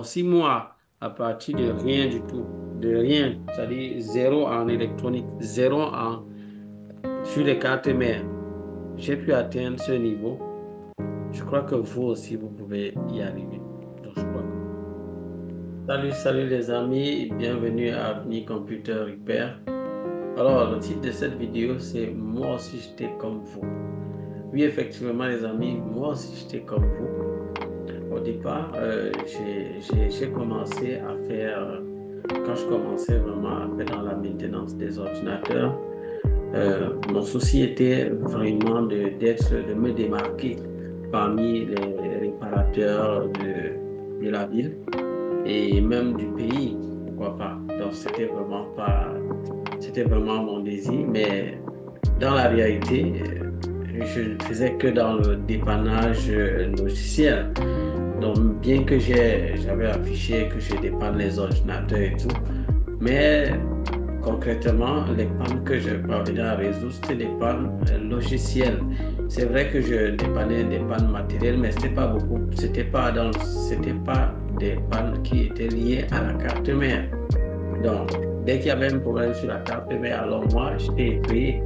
Donc, si moi, à partir de rien du tout, de rien, c'est-à-dire zéro en électronique, zéro sur les cartes mères, j'ai pu atteindre ce niveau, je crois que vous aussi, vous pouvez y arriver. Donc, je crois Salut, salut les amis, bienvenue à Avni Computer Repair. Alors, le titre de cette vidéo, c'est Moi aussi j'étais comme vous. Oui, effectivement, les amis, moi aussi j'étais comme vous. Au départ, j'ai commencé à faire, quand je commençais vraiment à faire dans la maintenance des ordinateurs, mon souci était vraiment de me démarquer parmi les réparateurs de la ville et même du pays, pourquoi pas. Donc, c'était vraiment mon désir, mais dans la réalité, je ne faisais que dans le dépannage logiciel. Donc, bien que j'avais affiché que je dépanne les ordinateurs et tout, mais concrètement, les pannes que je parvenais à résoudre, c'était des pannes logicielles. C'est vrai que je dépannais des pannes matérielles, mais c'était pas beaucoup, c'était pas des pannes qui étaient liées à la carte mère. Donc, dès qu'il y avait un problème sur la carte mère, alors moi, j'étais effrayé.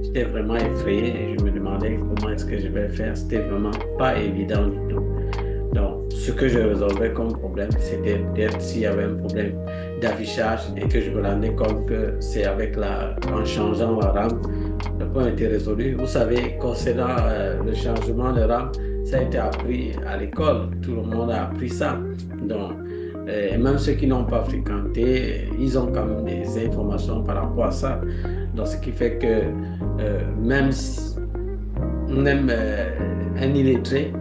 J'étais vraiment effrayé et je me demandais comment est-ce que je vais faire. C'était vraiment pas évident du tout. Donc, ce que je résolvais comme problème, c'était peut-être s'il y avait un problème d'affichage et que je me rendais compte que c'est en changeant la RAM, le point était résolu. Vous savez, concernant le changement de RAM, ça a été appris à l'école. Tout le monde a appris ça. Donc, et même ceux qui n'ont pas fréquenté, ils ont quand même des informations par rapport à ça. Donc, ce qui fait que même un illettré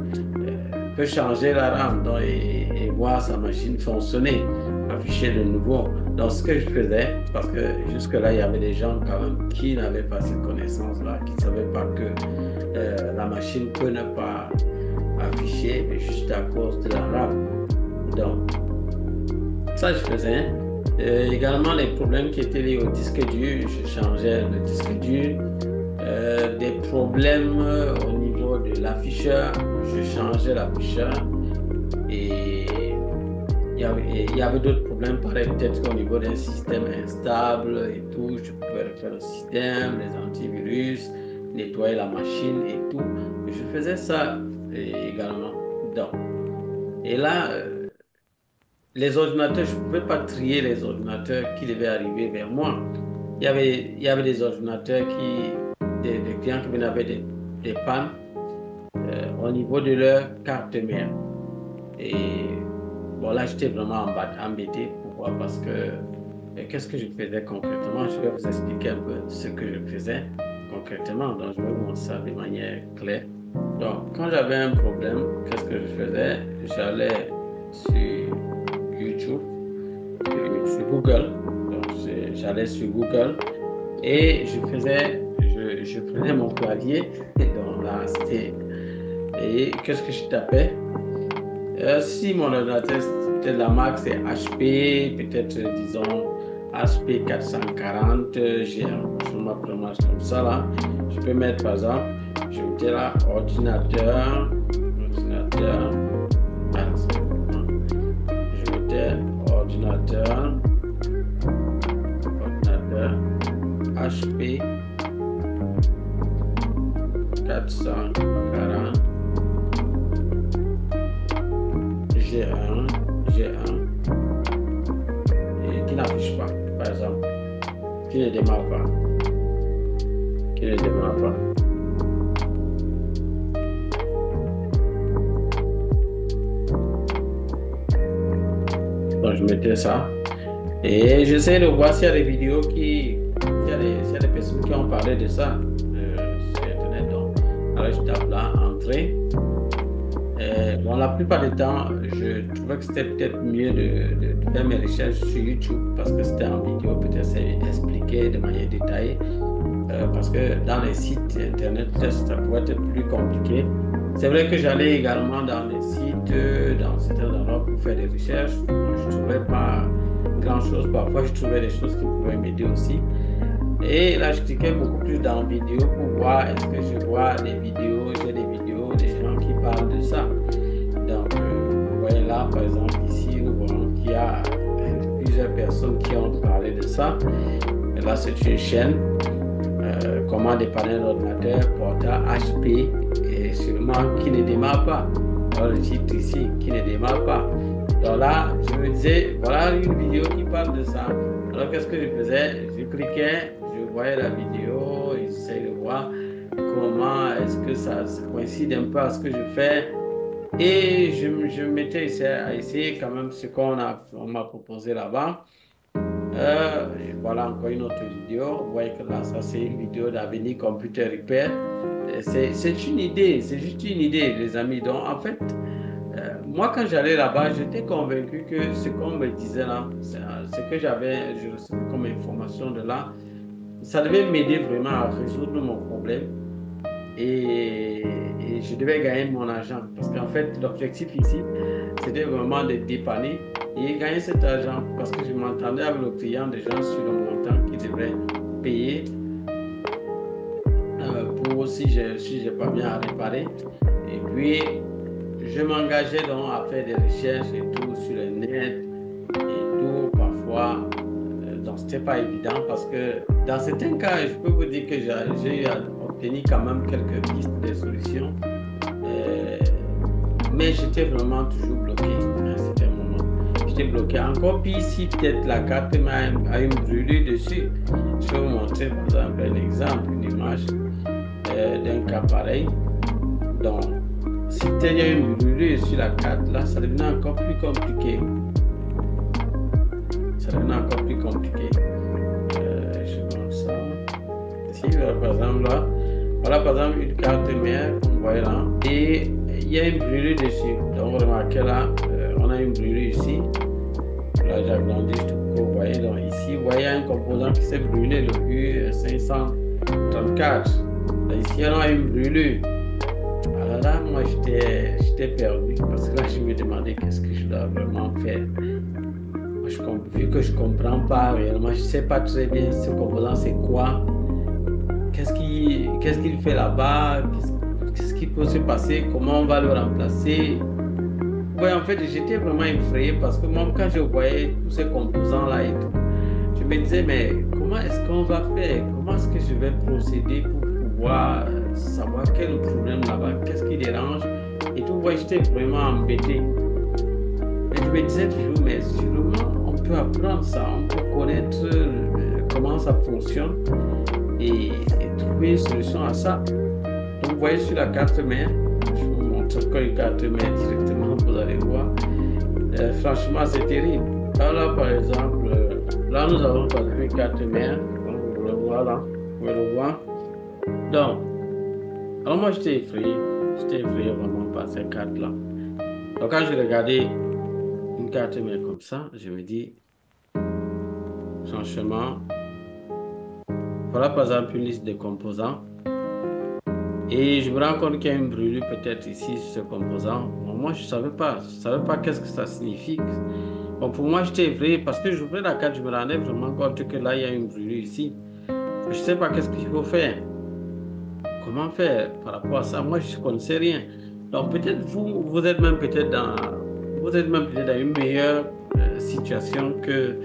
peut changer la RAM donc, et voir sa machine fonctionner, afficher de nouveau. Donc, ce que je faisais, parce que jusque-là, il y avait des gens quand même qui n'avaient pas cette connaissance-là, qui ne savaient pas que la machine peut ne pas afficher juste à cause de la RAM. Donc, ça, je faisais. Également, les problèmes qui étaient liés au disque dur, je changeais le disque dur. Des problèmes au niveau de l'afficheur, je changeais l'afficheur. Et il y avait d'autres problèmes, pareil, peut-être au niveau d'un système instable et tout. Je pouvais refaire le système, les antivirus, nettoyer la machine et tout. Je faisais ça également. Donc, et là, les ordinateurs, je ne pouvais pas trier les ordinateurs qui devaient arriver vers moi. Il y avait des ordinateurs des clients qui venaient avec des pannes au niveau de leur carte mère. Et bon, là, j'étais vraiment embêté. Pourquoi? Parce que qu'est-ce que je faisais concrètement? Je vais vous expliquer un peu ce que je faisais concrètement. Donc, je vais vous montrer ça de manière claire. Donc, quand j'avais un problème, qu'est-ce que je faisais? J'allais sur YouTube, sur Google. Donc, j'allais sur Google et je prenais mon clavier dans la cité. Et qu'est-ce que je tapais? Si mon ordinateur, peut-être la marque, c'est HP, peut-être, disons, HP 440, j'ai un programme comme ça là. Je peux mettre, par exemple, je mettais là, ordinateur, je mettais ordinateur HP 440 G1 et qui n'affiche pas, par exemple, qui ne démarre pas. Donc je mettais ça et j'essaie de voir s'il y a des vidéos s'il y a des personnes qui ont parlé de ça sur internet. Donc, alors je tape là, entrée. Bon, la plupart du temps, je trouvais que c'était peut-être mieux de faire mes recherches sur YouTube parce que c'était en vidéo, peut-être c'est expliqué de manière détaillée. Parce que dans les sites internet, peut-être ça pourrait être plus compliqué. C'est vrai que j'allais également dans les sites, dans certains endroits pour faire des recherches. Je ne trouvais pas grand-chose. Parfois, je trouvais des choses qui pouvaient m'aider aussi. Et là, je cliquais beaucoup plus dans vidéo pour voir est-ce que je vois des vidéos, j'ai des vidéos des gens qui parlent de ça. Donc, vous voyez là, par exemple, ici, nous personnes qui ont parlé de ça. Et là, c'est une chaîne, comment dépanner l'ordinateur portable HP, et sûrement qui ne démarre pas. Alors, le titre ici, qui ne démarre pas. Donc là, je me disais, voilà une vidéo qui parle de ça. Alors, qu'est-ce que je faisais? Je cliquais, je voyais la vidéo, j'essayais de voir comment est-ce que ça coïncide un peu à ce que je fais. Et je me mettais à essayer quand même ce qu'on m'a proposé là-bas. Voilà encore une autre vidéo. Vous voyez que là, ça c'est une vidéo d'Avenir Computer Repair. C'est une idée, c'est juste une idée, les amis. Donc en fait, moi quand j'allais là-bas, j'étais convaincu que ce qu'on me disait là, ce que je recevais comme information de là, ça devait m'aider vraiment à résoudre mon problème. Et je devais gagner mon argent. Parce qu'en fait, l'objectif ici, c'était vraiment de dépanner et gagner cet argent. Parce que je m'entendais avec le client déjà sur le montant qu'il devrait payer pour si j'ai pas bien à réparer. Et puis, je m'engageais donc à faire des recherches et tout sur le net et tout. Parfois, donc c'était pas évident parce que dans certains cas, je peux vous dire que j'ai eu à obtenir quand même quelques pistes de solutions. Mais j'étais vraiment toujours bloqué à un certain moment. J'étais bloqué. Encore pire si peut-être la carte a une brûlure dessus. Je vais vous montrer par exemple un exemple, une image d'un cas pareil. Donc, si peut-être il y a une brûlure sur la carte, là, ça devenait encore plus compliqué. Ça devenait encore plus compliqué. Je montre ça. Ici, par exemple, là. Voilà par exemple une carte mère, comme vous voyez là, et il y a une brûlure dessus. Donc remarquez là, on a une brûlure ici. Là j'agrandis tout pour vous voyez. Donc ici, vous voyez un composant qui s'est brûlé, le U534. Là, ici, on a une brûlure. Alors là, moi j'étais perdu parce que là je me demandais qu'est-ce que je dois vraiment faire. Vu que je ne comprends pas réellement, je ne sais pas très bien ce composant c'est quoi. Qu'est-ce qu'il fait là-bas? Qu'est-ce qui peut se passer? Comment on va le remplacer? Ouais, en fait, j'étais vraiment effrayé parce que moi, quand je voyais tous ces composants-là et tout, je me disais, mais comment est-ce qu'on va faire? Comment est-ce que je vais procéder pour pouvoir savoir quel est le problème là-bas? Qu'est-ce qui dérange? Et tout, ouais, j'étais vraiment embêté. Et je me disais toujours, mais sûrement, on peut apprendre ça, on peut connaître comment ça fonctionne. Et trouver une solution à ça. Donc vous voyez sur la carte mère, je vous montre encore une carte mère directement, vous allez voir. Franchement, c'est terrible. Alors là, par exemple, là nous avons par exemple une carte mère, donc vous le voyez là, vous pouvez le voir. Donc, alors moi j'étais effrayé vraiment par cette carte-là. Donc quand je regardais une carte mère comme ça, je me dis, franchement, voilà par exemple une liste de composants et je me rends compte qu'il y a une brûlure peut-être ici sur ce composant. Bon, moi je savais pas qu'est-ce que ça signifie. Bon, pour moi j'étais effrayé parce que j'ouvrais la carte, je me rendais vraiment compte que là il y a une brûlure ici. Je ne sais pas qu'est-ce qu'il faut faire. Comment faire par rapport à ça? Moi je ne connaissais rien. Donc peut-être vous êtes même peut-être dans une meilleure situation que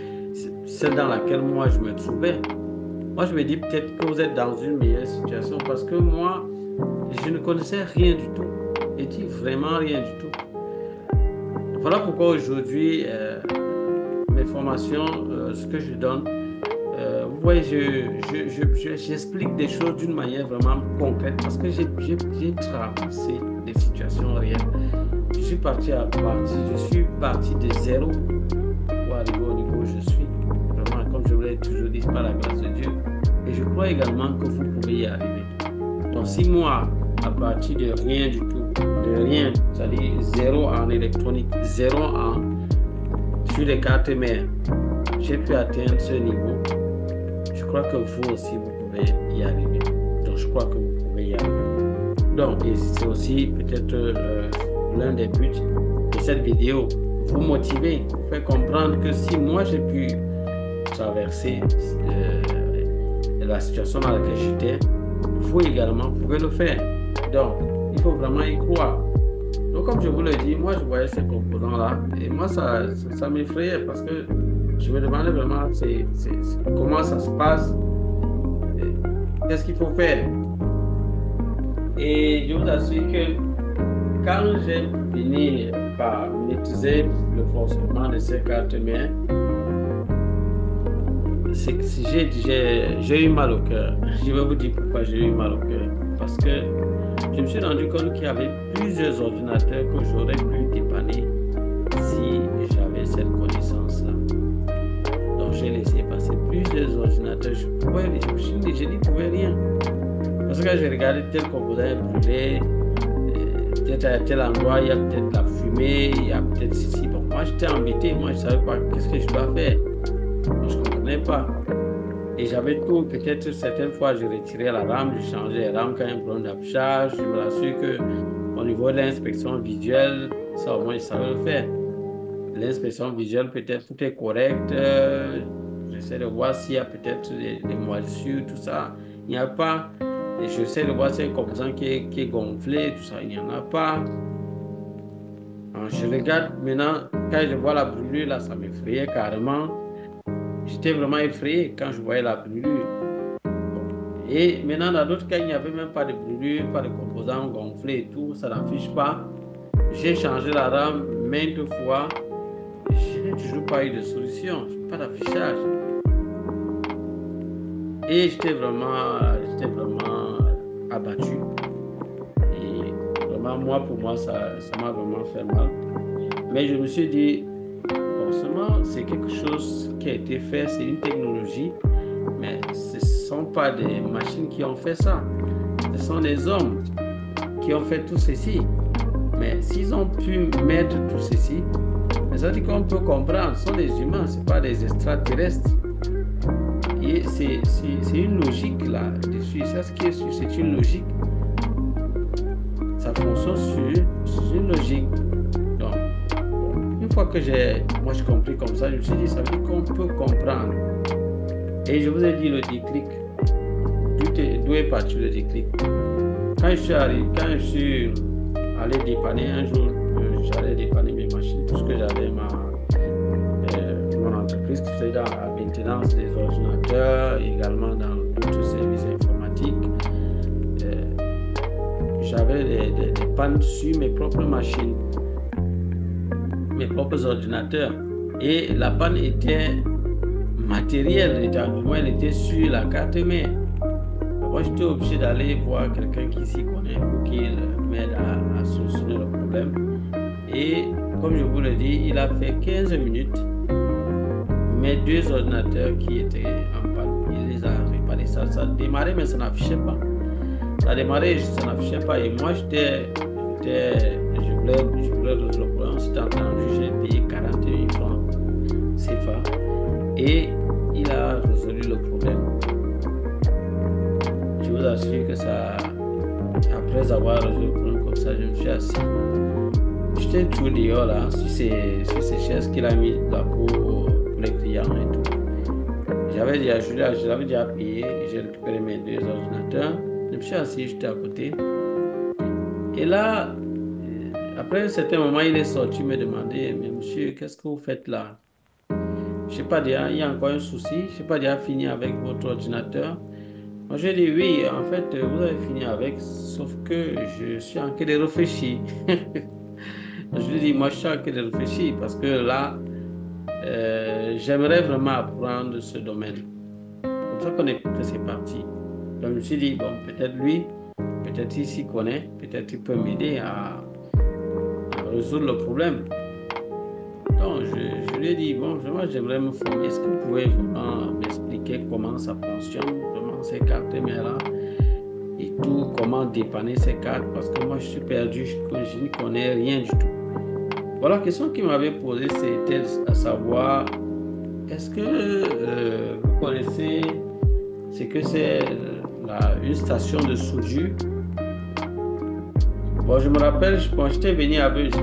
celle dans laquelle moi je me trouvais. Moi, je me dis peut-être que vous êtes dans une meilleure situation parce que moi, je ne connaissais rien du tout. Je dis vraiment rien du tout. Voilà pourquoi aujourd'hui, mes formations, ce que je donne, vous voyez, j'explique des choses d'une manière vraiment concrète parce que j'ai traversé des situations réelles. Je suis parti de zéro pour arriver au niveau où je suis. Vraiment, comme je vous l'ai toujours dit, par la grâce de Dieu. Et je crois également que vous pouvez y arriver. Donc, si moi, à partir de rien du tout, de rien, c'est-à-dire zéro en électronique, zéro sur les cartes mères, j'ai pu atteindre ce niveau, je crois que vous aussi, vous pouvez y arriver. Donc, je crois que vous pouvez y arriver. Donc, et c'est aussi peut-être l'un des buts de cette vidéo, vous motiver, vous faire comprendre que si moi j'ai pu traverser la situation dans laquelle j'étais, vous également pouvez le faire. Donc, il faut vraiment y croire. Donc, comme je vous le dis, moi je voyais ces composants-là et moi ça m'effrayait parce que je me demandais vraiment comment ça se passe, qu'est-ce qu'il faut faire. Et je vous assure que quand j'ai fini par maîtriser le fonctionnement de ces cartes mères, j'ai eu mal au cœur. Je vais vous dire pourquoi j'ai eu mal au cœur. Parce que je me suis rendu compte qu'il y avait plusieurs ordinateurs que j'aurais pu dépanner si j'avais cette connaissance-là. Donc j'ai laissé passer plusieurs ordinateurs. Je n'y pouvais rien. Parce que j'ai regardé tel composant brûlé, peut-être à tel endroit, il y a peut-être la fumée, il y a peut-être ceci. Bon, moi j'étais embêté, moi je ne savais pas qu'est-ce que je dois faire. Moi, je ne comprenais pas. Et j'avais tout, peut-être certaines fois je retirais la RAM, je changeais la RAM quand il y a un problème d'affichage. Je me rassure qu'au niveau de l'inspection visuelle, ça au moins je savais le faire. L'inspection visuelle, peut-être tout est correct. J'essaie de voir s'il y a peut-être des moisissures, tout ça. Il n'y a pas. Et j'essaie de voir si un composant qui est gonflé, tout ça. Il n'y en a pas. Alors, je regarde maintenant, quand je vois la brûlure, là, ça m'effrayait carrément. J'étais vraiment effrayé quand je voyais la brûlure. Et maintenant, dans d'autres cas, il n'y avait même pas de brûlure, pas de composants gonflés et tout, ça n'affiche pas. J'ai changé la RAM maintes fois. Je n'ai toujours pas eu de solution, pas d'affichage. Et j'étais vraiment abattu. Et vraiment, pour moi, ça m'a vraiment fait mal. Mais je me suis dit, forcément, c'est quelque chose qui a été fait, c'est une technologie, mais ce ne sont pas des machines qui ont fait ça. Ce sont des hommes qui ont fait tout ceci. Mais s'ils ont pu mettre tout ceci, ça veut dire qu'on peut comprendre, ce sont des humains, ce ne sont pas des extraterrestres. Et c'est une logique là-dessus. Ça, ce qui est sûr, c'est une logique. Ça fonctionne sur une logique. Donc, une fois que moi j'ai compris comme ça, je me suis dit, ça veut dire qu'on peut comprendre. Et je vous ai dit le déclic. D'où est parti le déclic? Quand je suis allé dépanner un jour, j'allais dépanner mes machines, puisque j'avais mon entreprise qui faisait dans la maintenance des ordinateurs, également dans d'autres services informatiques. J'avais des pannes sur mes propres machines, mes propres ordinateurs. Et la panne était matérielle, du moins elle était sur la carte mère. Moi, j'étais obligé d'aller voir quelqu'un qui s'y connaît pour qu'il m'aide à solutionner le problème. Et comme je vous le dis, il a fait 15 minutes. Mes deux ordinateurs qui étaient en panne, il les a réparés. Ça démarrait, mais ça n'affichait pas. Ça démarrait, ça n'affichait pas. Et moi, je voulais résoudre le problème. C'était entendu, j'ai payé 41 francs CFA. Et il a résolu le problème. Je vous assure que ça, après avoir résolu le problème comme ça, je me suis assis. J'étais tout dehors là, sur ces chaises qu'il a mis là pour les clients et tout. Je l'avais déjà payé, j'ai récupéré mes deux ordinateurs. Je me suis assis, j'étais à côté. Et là, après un certain moment, il est sorti me demander, mais monsieur, qu'est-ce que vous faites là? Je ne sais pas, il y a encore un souci, je ne sais pas, déjà fini avec votre ordinateur. Moi, je lui ai dit, oui, en fait, vous avez fini avec, sauf que je suis en train de réfléchir. Je lui ai dit, moi, je suis en train de réfléchir parce que là, j'aimerais vraiment apprendre ce domaine. C'est comme ça que c'est parti. Donc, je me suis dit, bon, peut-être lui, peut-être il s'y connaît, peut-être il peut m'aider à résoudre le problème. Donc, je lui ai dit, bon, vraiment, j'aimerais me former. Est-ce que vous pouvez vraiment m'expliquer comment ça fonctionne, vraiment ces cartes mères-là et tout, comment dépanner ces cartes? Parce que moi, je suis perdu, je n'y connais rien du tout. Voilà, la question qu'il m'avait posée, c'était à savoir, est-ce que vous connaissez ce que c'est une station de soudure? Bon, je me rappelle, j'étais venu avec un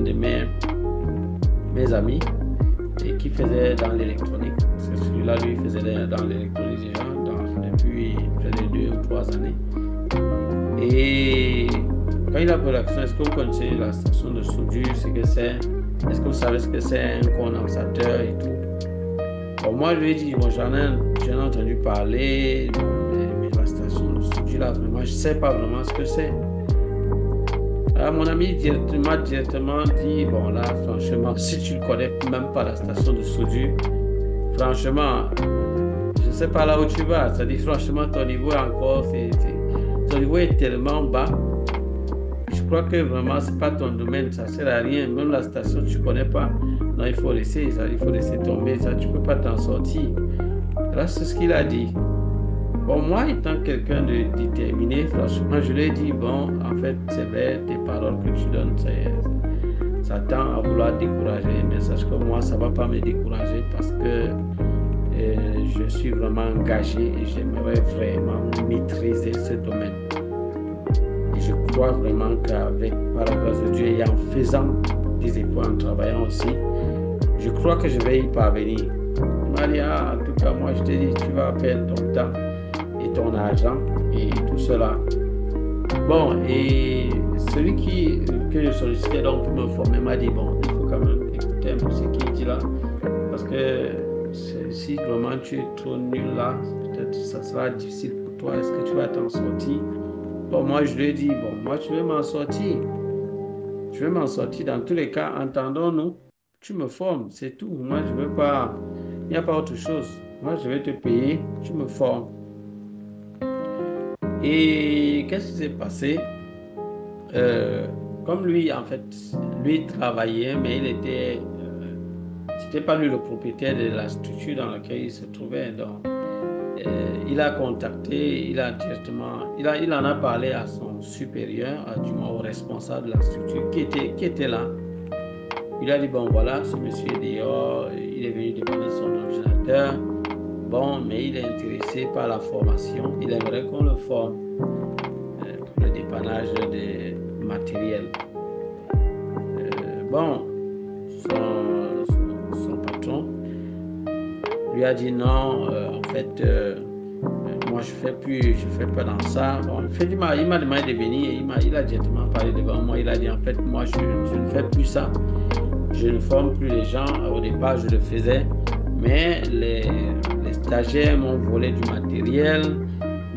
de mes amis et qui faisait dans l'électronique. Parce que celui-là, lui, faisait dans l'électronique déjà depuis près de 2 ou 3 années. Et quand il a posé la question, est-ce que vous connaissez la station de soudure, ce que c'est? Est-ce que vous savez ce que c'est un condensateur et tout? Bon, moi, je lui ai dit, bon, j'en ai entendu parler, bon, mais la station de soudure, là, vraiment, je ne sais pas vraiment ce que c'est. Alors, mon ami m'a directement dit, bon, là, franchement, si tu ne connais même pas la station de soudure, franchement, je ne sais pas là où tu vas. Ça dit, franchement, ton niveau est encore, ton niveau est tellement bas. Je crois que vraiment, ce n'est pas ton domaine, ça ne sert à rien. Même la station, tu ne connais pas. Non, il faut laisser tomber, ça, tu ne peux pas t'en sortir. Là, c'est ce qu'il a dit. Bon, moi, étant quelqu'un de déterminé, franchement, je lui ai dit, bon, en fait, c'est vrai, tes paroles que tu donnes, ça tend à vouloir décourager, mais sache que moi, ça ne va pas me décourager parce que je suis vraiment engagé et j'aimerais vraiment maîtriser ce domaine. Et je crois vraiment qu'avec, par la grâce de Dieu, et en faisant des efforts, en travaillant aussi, je crois que je vais y parvenir. Il m'a dit, en tout cas, moi, je te dis, tu vas perdre ton temps et ton argent et tout cela. Bon, et celui que je sollicitais donc pour me former m'a dit, bon, il faut quand même écouter un peu ce qu'il dit là, parce que si vraiment tu es trop nul là, peut-être ça sera difficile pour toi. Est-ce que tu vas t'en sortir? Bon, moi, je lui ai dit, bon, moi, je vais m'en sortir. Je vais m'en sortir. Dans tous les cas, entendons-nous. Tu me formes, c'est tout. Moi, je ne veux pas... Il n'y a pas autre chose. Moi, je vais te payer, tu me formes. Et qu'est-ce qui s'est passé? Comme lui, en fait, lui travaillait, mais il était... c'était pas lui le propriétaire de la structure dans laquelle il se trouvait. Donc, il a contacté, il en a parlé à son supérieur, du moins au responsable de la structure qui était là. Il a dit, bon voilà, ce monsieur est dehors, il est venu demander son ordinateur. Bon, mais il est intéressé par la formation. Il aimerait qu'on le forme pour le dépannage des matériels. Bon, son patron lui a dit non, en fait, moi je fais pas dans ça. Bon, il m'a demandé de venir et il a directement parlé devant moi. Il a dit en fait, moi je ne fais plus ça. Je ne forme plus les gens. Au départ, je le faisais, mais les stagiaires m'ont volé du matériel,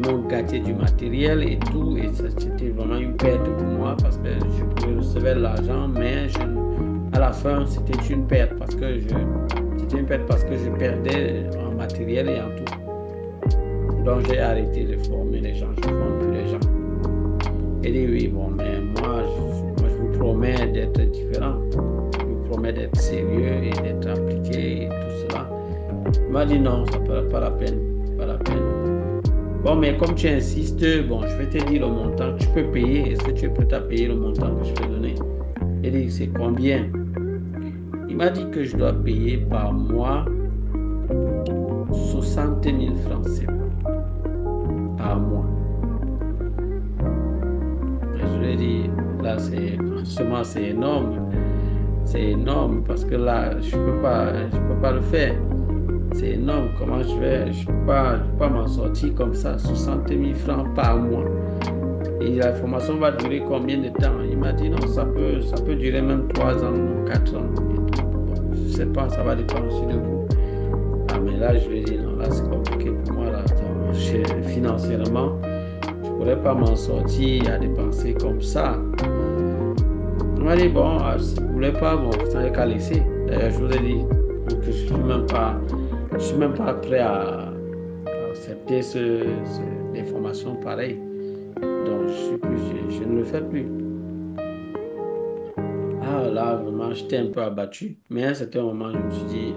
m'ont gâté du matériel et tout. Et c'était vraiment une perte pour moi parce que je pouvais recevoir de l'argent, mais à la fin, c'était une perte parce que je perdais en matériel et en tout. Donc, j'ai arrêté de former les gens. Je ne forme plus les gens. Il dit oui, bon, mais moi, je vous promets d'être différent. Je vous promets d'être sérieux et d'être appliqué et tout cela. Il m'a dit non, ça ne pas la peine. Pas la peine. Bon, mais comme tu insistes, bon, je vais te dire le montant que tu peux payer. Est-ce que tu es prêt à payer le montant que je vais donner? Il dit c'est combien? Il m'a dit que je dois payer par mois 60 000 francs CFA par mois. Et je lui ai dit, là, franchement, c'est énorme. C'est énorme parce que là, je peux pas le faire. C'est énorme. Comment je peux pas m'en sortir comme ça, 60 000 francs par mois. Et la formation va durer combien de temps? Il m'a dit non, ça peut durer même 3 ans ou 4 ans. Je ne sais pas, ça va dépendre aussi de vous. Ah, mais là, je lui ai dit, non, là, c'est compliqué pour moi. Là, financièrement, je ne pourrais pas m'en sortir à dépenser comme ça. Il m'a dit, bon, si vous ne voulez pas, bon, vous n'avez qu'à laisser. D'ailleurs, je vous ai dit que je ne suis même pas prêt à accepter des formations pareilles. Donc, je ne le fais plus. Ah, là, vraiment, j'étais un peu abattu. Mais à un certain moment, je me suis dit,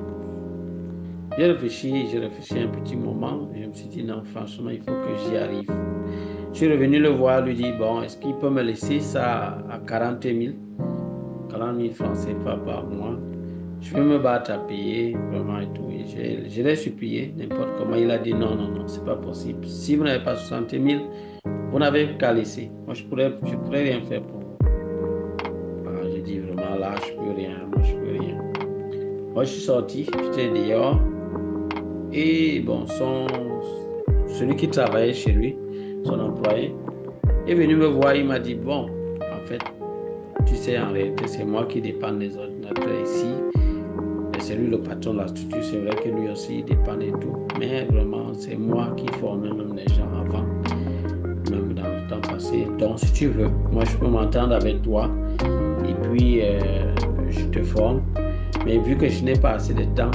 j'ai réfléchi un petit moment. Je me suis dit, non, franchement, il faut que j'y arrive. Je suis revenu le voir, lui dire, bon, est-ce qu'il peut me laisser ça à 40 000 francs CFA par mois? Je vais me battre à payer, vraiment et tout. Et je l'ai supplié, n'importe comment. Il a dit, non, c'est pas possible. Si vous n'avez pas 60 000, vous n'avez qu'à laisser. Moi, je pourrais rien faire pour vous. Alors, j'ai dit, vraiment, là, je peux rien. Moi, je suis sorti, j'étais dehors. Et bon, celui qui travaillait chez lui, son employé, est venu me voir. Il m'a dit, bon, en fait, tu sais, en réalité, c'est moi qui dépends des ordinateurs ici. Et c'est lui le patron de la structure. C'est vrai que lui aussi, il dépend de tout. Mais vraiment, c'est moi qui formais même les gens avant, même dans le temps passé. Donc, si tu veux, moi, je peux m'entendre avec toi. Et puis, je te forme. Mais vu que je n'ai pas assez de temps,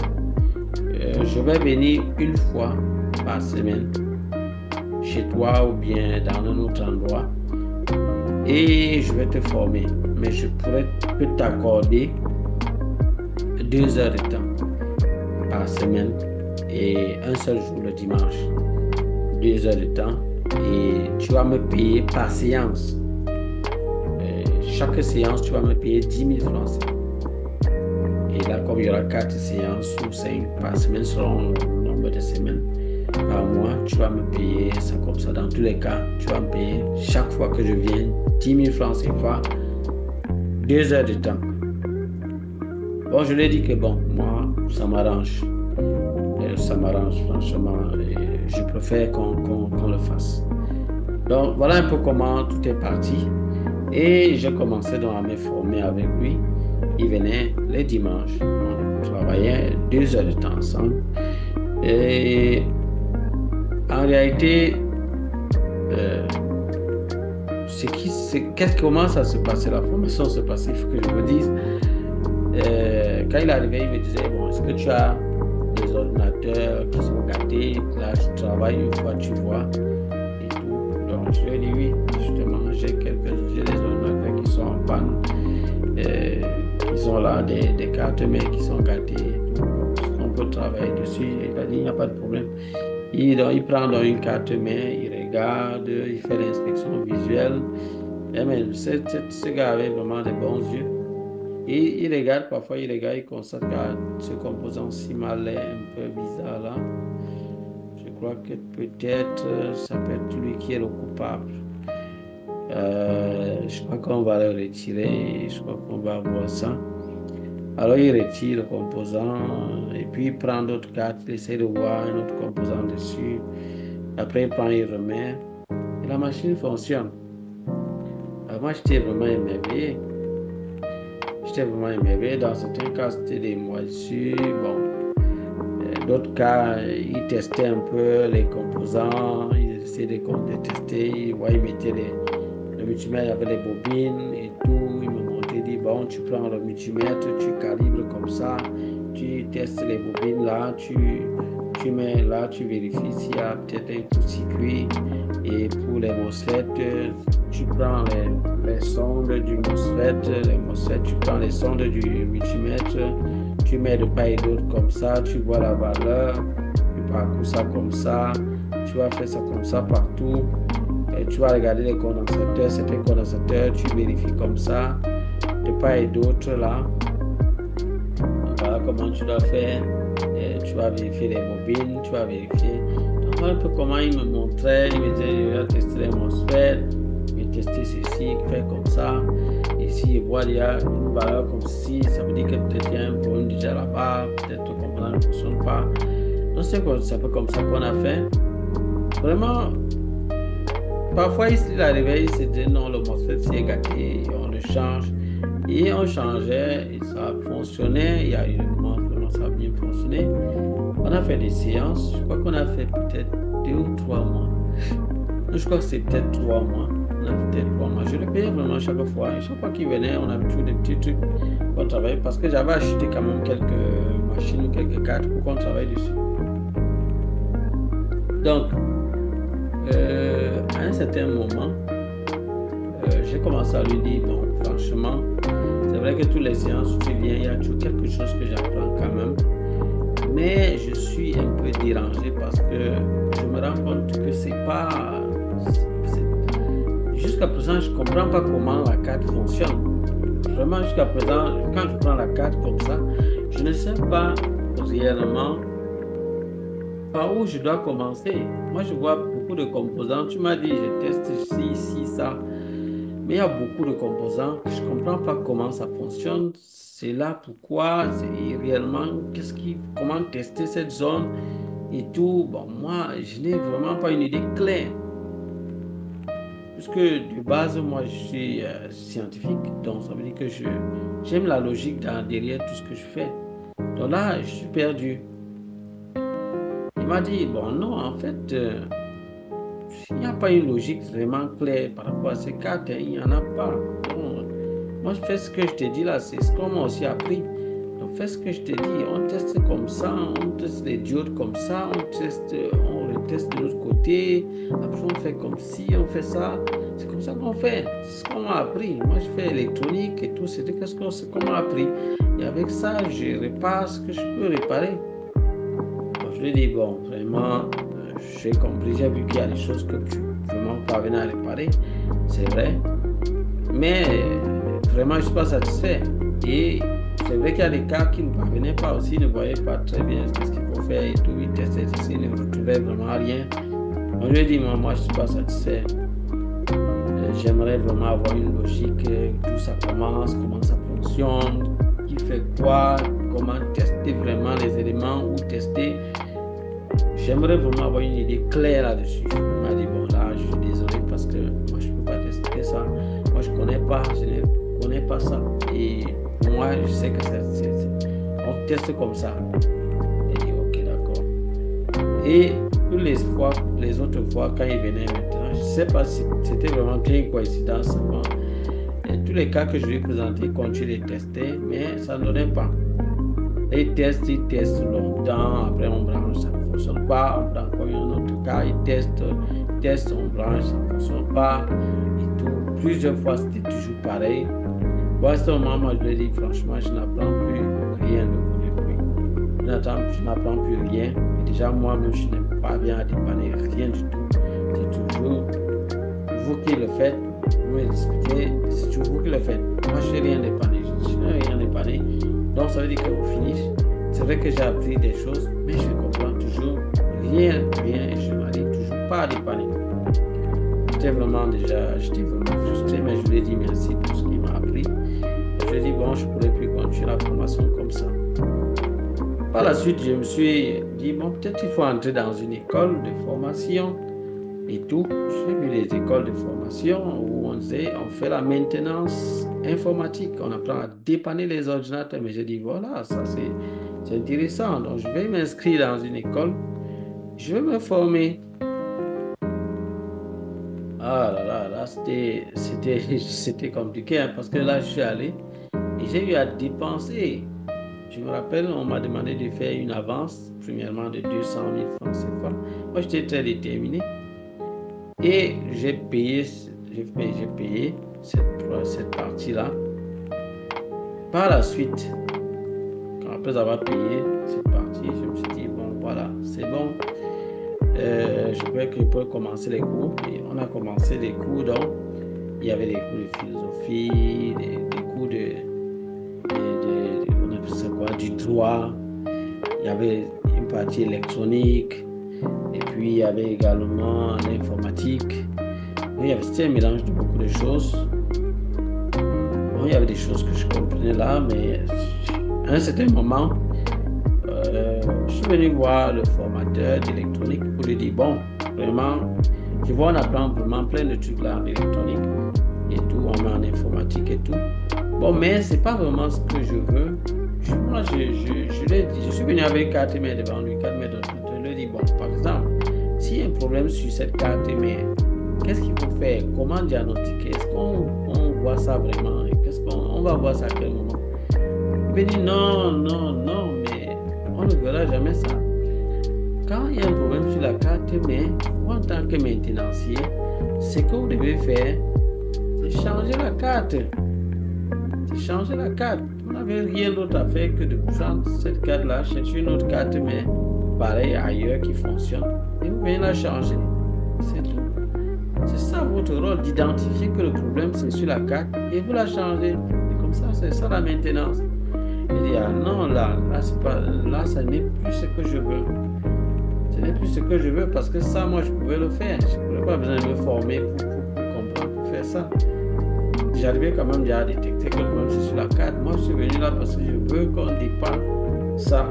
je vais venir une fois par semaine chez toi ou bien dans un autre endroit et je vais te former. Mais je peux t'accorder 2 heures de temps par semaine et un seul jour le dimanche. 2 heures de temps et tu vas me payer par séance. Chaque séance, tu vas me payer 10 000 francs. Et là, comme il y aura 4 séances ou 5 par semaine selon le nombre de semaines par mois, tu vas me payer ça comme ça. Dans tous les cas, tu vas me payer chaque fois que je viens 10 000 francs CFA, 2 heures de temps. Bon, je lui ai dit que bon, moi, ça m'arrange. Ça m'arrange, franchement. Je préfère qu'on le fasse. Donc, voilà un peu comment tout est parti. Et j'ai commencé donc à me former avec lui. Il venait les dimanches. On travaillait 2 heures de temps ensemble. Et en réalité, comment ça se passait, la formation se passait, il faut que je vous dise. Quand il arrivait, il me disait, bon, est-ce que tu as des ordinateurs qui sont gâtés? Là, je travaille une fois, tu vois, et tout. Donc, je lui ai dit, oui, justement, j'ai des ordinateurs qui sont en panne, qui sont là, des cartes mères qui sont gâtées et tout. On peut travailler dessus. Il a dit, il n'y a pas de problème. Il prend dans une carte mère, il regarde, il fait l'inspection visuelle. Et même, ce gars avait vraiment de bons yeux. Et il regarde, parfois il constate que ce composant-ci m'a l'air un peu bizarre là. Je crois que peut-être ça peut être lui qui est le coupable. Je crois qu'on va le retirer, je crois qu'on va voir ça. Alors il retire le composant et puis il prend d'autres cartes, il essaie de voir un autre composant dessus. Après il prend, il remet et la machine fonctionne. Alors moi j'étais vraiment émerveillé. Dans certains cas c'était des moisissures. Bon, d'autres cas il testait un peu les composants, il essayait de tester, il mettait le multimètre, il y avait les bobines et tout. Il me montrait, il dit bon, tu prends le multimètre, tu calibres comme ça, tu testes les bobines là, tu mets là, tu vérifies s'il y a peut-être un court-circuit. Et pour les MOSFET, tu prends les sondes du MOSFET, tu prends les sondes du multimètre, tu mets de part et d'autre comme ça, tu vois la valeur, tu parcours ça comme ça, tu vas faire ça comme ça partout. Et tu vas regarder les condensateurs, certains condensateurs, tu vérifies comme ça, de part et d'autre là. Voilà comment tu dois faire. Et tu vas vérifier les bobines, tu vas vérifier. Donc voilà un peu comment il me montrait. Il me disait, je vais tester les MOSFET, je vais tester ceci, faire comme ça. Et si je vois il y a une valeur comme ceci, ça veut dire que peut-être il y a un problème déjà là-bas, peut-être le composant ne fonctionne pas. Donc c'est un peu comme ça qu'on a fait. Vraiment, parfois il arrivait, il se disait non, le MOSFET c'est gâté, on le change. Et on changeait et ça fonctionnait. Il y a eu un moment où ça a bien fonctionné. On a fait des séances. Je crois qu'on a fait peut-être 2 ou 3 mois. Je crois que c'est peut-être 3 mois. On a fait peut-être 3 mois. Je le payais vraiment chaque fois. Et chaque fois qu'il venait, on avait toujours des petits trucs pour travailler parce que j'avais acheté quand même quelques machines ou quelques cartes pour qu'on travaille dessus. Donc, à un certain moment, j'ai commencé à lui dire, bon, franchement, c'est vrai que tous les séances où tu viens, il y a toujours quelque chose que j'apprends quand même. Mais je suis un peu dérangé parce que je me rends compte que c'est pas... Jusqu'à présent, je ne comprends pas comment la carte fonctionne. Vraiment, jusqu'à présent, quand je prends la carte comme ça, je ne sais pas réellement par où je dois commencer. Moi, je vois beaucoup de composants. Tu m'as dit, je teste ici, ça. Mais il y a beaucoup de composants. Je ne comprends pas comment ça fonctionne. C'est là pourquoi, c'est réellement, comment tester cette zone et tout. Bon, moi, je n'ai vraiment pas une idée claire. puisque de base, moi, je suis scientifique, donc ça veut dire que j'aime la logique derrière tout ce que je fais. Donc là, je suis perdu. Il m'a dit, bon, non, en fait, il n'y a pas une logique vraiment claire par rapport à ces cartes, hein, il n'y en a pas. Bon, moi, je fais ce que je te dis là, c'est ce qu'on m'a aussi appris. Donc, fais ce que je te dis, on teste comme ça, on teste les diodes comme ça, on reteste de l'autre côté, après on fait comme si, on fait ça. C'est comme ça qu'on fait, c'est ce qu'on m'a appris. Moi, je fais électronique et tout, c'était ce qu'on m'a appris. Et avec ça, je répare ce que je peux réparer. Donc, je lui ai dit, bon, vraiment, j'ai compris, j'ai vu qu'il y a des choses que tu vraiment parvenais à réparer, c'est vrai. Mais vraiment, je ne suis pas satisfait. Et c'est vrai qu'il y a des cas qui ne parvenaient pas aussi, ils ne voyaient pas très bien ce qu'il faut faire et tout. Ils testaient ceci, ils ne retrouvaient vraiment rien. Donc, je lui ai dit, moi, je ne suis pas satisfait. J'aimerais vraiment avoir une logique, d'où ça commence, comment ça fonctionne, qui fait quoi, comment tester vraiment les éléments ou tester. J'aimerais vraiment avoir une idée claire là-dessus. Il m'a dit, bon là, je suis désolé parce que moi, je ne peux pas tester ça. Moi, je ne connais pas ça. Et moi, je sais que on teste comme ça. Il dit, ok, d'accord. Et toutes les autres fois, quand il venait maintenant, je ne sais pas si c'était vraiment une coïncidence. Et tous les cas que je lui ai présentés, il continue de tester, mais ça ne donnait pas. Et il teste longtemps, après on branche, ça ne fonctionne pas, on prend encore un autre cas, il teste, on branche, ça ne fonctionne pas, et tout. Plusieurs fois, c'était toujours pareil. Bon, à ce moment, moi, je lui ai dit, franchement, je n'apprends plus rien depuis. Je n'apprends plus rien. Et déjà, moi-même, je n'aime pas bien à dépanner rien du tout. C'est toujours vous qui le faites. Vous m'expliquez, c'est toujours vous qui le faites. Moi, je ne sais rien dépanner. Je n'ai rien dépanner. Donc, ça veut dire qu'au finish, c'est vrai que j'ai appris des choses, mais je ne comprends toujours rien et je n'arrive toujours pas à dépanner. J'étais vraiment frustré, mais je lui ai dit merci pour ce qu'il m'a appris. Je lui ai dit, bon, je ne pourrais plus continuer la formation comme ça. Par la suite, je me suis dit, bon, peut-être qu'il faut entrer dans une école de formation et tout. J'ai vu les écoles de formation où on fait la maintenance informatique. On apprend à dépanner les ordinateurs. Mais j'ai dit, voilà, ça c'est intéressant. Donc, je vais m'inscrire dans une école. Je vais me former. Ah là, c'était compliqué hein, parce que là, je suis allé et j'ai eu à dépenser. Je me rappelle, on m'a demandé de faire une avance, premièrement de 200 000 francs CFA. Moi, j'étais très déterminé. Et j'ai payé cette partie-là. Par la suite, après avoir payé cette partie, je me suis dit, bon, voilà, c'est bon. Je crois que je peux commencer les cours. Et on a commencé les cours, donc il y avait des cours de philosophie, des cours on appelle ça quoi, du droit. Il y avait une partie électronique. Et puis, il y avait également l'informatique. C'était un mélange de beaucoup de choses. Bon, il y avait des choses que je comprenais là, mais à un certain moment, je suis venu voir le formateur d'électronique pour lui dire, bon, vraiment, je vois, on apprend vraiment plein de trucs là en électronique et tout, on met en informatique et tout. Bon, mais c'est pas vraiment ce que je veux. Moi, je l'ai dit, je suis venu avec 4 mails devant lui, 4 mails d'autre. Je lui ai dit, bon, par exemple, s'il y a un problème sur cette carte mère, qu'est-ce qu'il faut faire? Comment diagnostiquer? Est-ce qu'on voit ça vraiment? On va voir ça à quel moment? Il m'a dit, non, mais on ne verra jamais ça. Quand il y a un problème sur la carte mère, vous, en tant que maintenancier, ce que vous devez faire, c'est changer la carte. Vous n'avez rien d'autre à faire que de prendre cette carte-là, chercher une autre carte, mais pareil ailleurs qui fonctionne. Et vous venez la changer. C'est tout. C'est ça votre rôle, d'identifier que le problème c'est sur la carte et vous la changez. Et comme ça, c'est ça la maintenance. Il dit, ah non, là, ça n'est plus ce que je veux. Ce n'est plus ce que je veux parce que ça, moi, je pouvais le faire. Je n'avais pas besoin de me former pour comprendre, pour faire ça. J'arrivais quand même déjà à détecter que le problème c'est sur la carte. Moi, je suis venu là parce que je veux qu'on dépanne ça.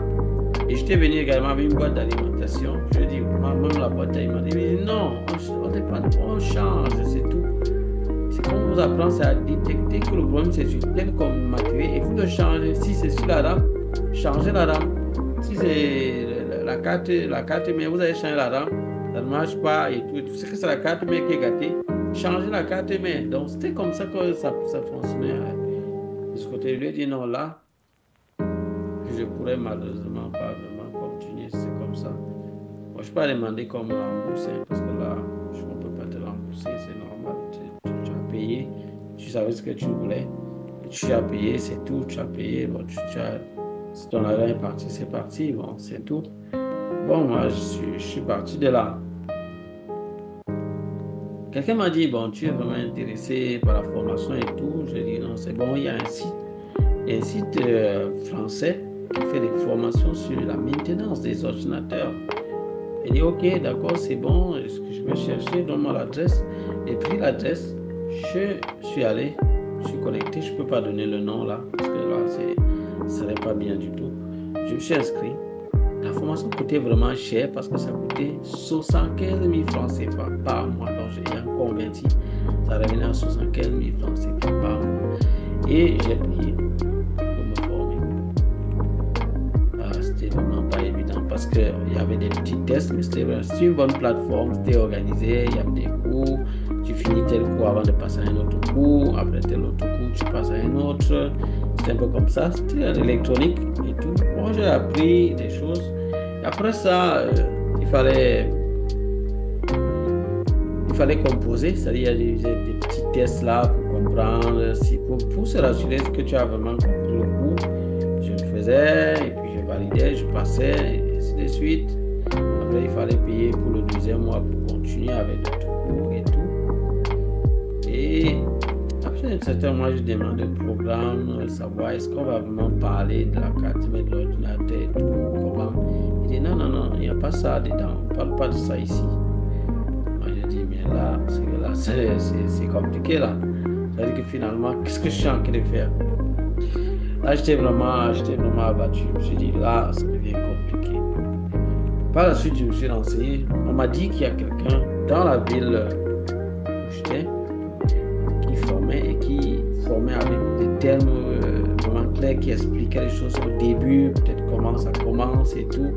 Et j'étais venu également avec une boîte d'alimentation. Je lui ai dit, même la boîte alimentaire. Il m'a dit, non, on dépanne, on change, c'est tout. c'est qu'on vous apprend c'est à détecter que le problème c'est sur tel comme matériel et vous le changez. Si c'est sur la RAM, changez la RAM. Si c'est la carte mère, vous avez changé la RAM, ça ne marche pas et tout. C'est que c'est la carte mère qui est gâtée, changez la carte mère. Donc c'était comme ça que ça fonctionnait. De ce côté, lui dit non, là, je pourrais malheureusement pas vraiment continuer, c'est comme ça. Moi, je ne peux pas demander comme rembourser, parce que là, on ne peut pas te rembourser, c'est normal. Tu as payé, tu savais ce que tu voulais, tu as payé, c'est tout, tu as payé, bon, si ton argent est parti, c'est parti, bon, c'est tout. Bon, moi, je suis parti de là. Quelqu'un m'a dit, bon, tu es vraiment intéressé par la formation et tout. Je dis, non, c'est bon, il y a un site français qui fait des formations sur la maintenance des ordinateurs. Il dit, ok, d'accord, c'est bon, est-ce que je vais chercher, donne-moi l'adresse. Et puis l'adresse, je suis allé, je suis connecté, je ne peux pas donner le nom là, parce que là, ce ne serait pas bien du tout. Je me suis inscrit. La formation coûtait vraiment cher parce que ça coûtait 75 000 francs CFA par mois. Donc, j'ai converti, ça revenait à 75 000 francs CFA par mois. Et j'ai payé pour me former. C'était vraiment pas évident parce qu'il y avait des petits tests, mais c'était une bonne plateforme, c'était organisé, il y avait des cours. Tu finis tel cours avant de passer à un autre cours, après tel autre cours, tu passes à un autre. C'était un peu comme ça, c'était l'électronique et tout. Moi, j'ai appris des choses. Après ça, il fallait composer, c'est-à-dire il y a des petits tests là pour comprendre, pour se rassurer que tu as vraiment compris le cours. Je le faisais et puis je validais, je passais et ainsi de suite. Après, il fallait payer pour le deuxième mois pour continuer avec d'autres cours et tout. Et après un certain moment, je demandais au programme, savoir est-ce qu'on va vraiment parler de la carte mère de l'ordinateur et tout, comment. Il dit non, il n'y a pas ça dedans, on ne parle pas de ça ici. Moi, je dis, mais là, c'est compliqué là. C'est-à-dire que finalement, qu'est-ce que je suis en train de faire? Là, j'étais vraiment abattu. Je me suis dit, là, ça devient compliqué. Par la suite, je me suis renseigné. On m'a dit qu'il y a quelqu'un dans la ville où j'étais qui formait avec des termes vraiment clairs, qui expliquait les choses au début, peut-être comment ça commence et tout.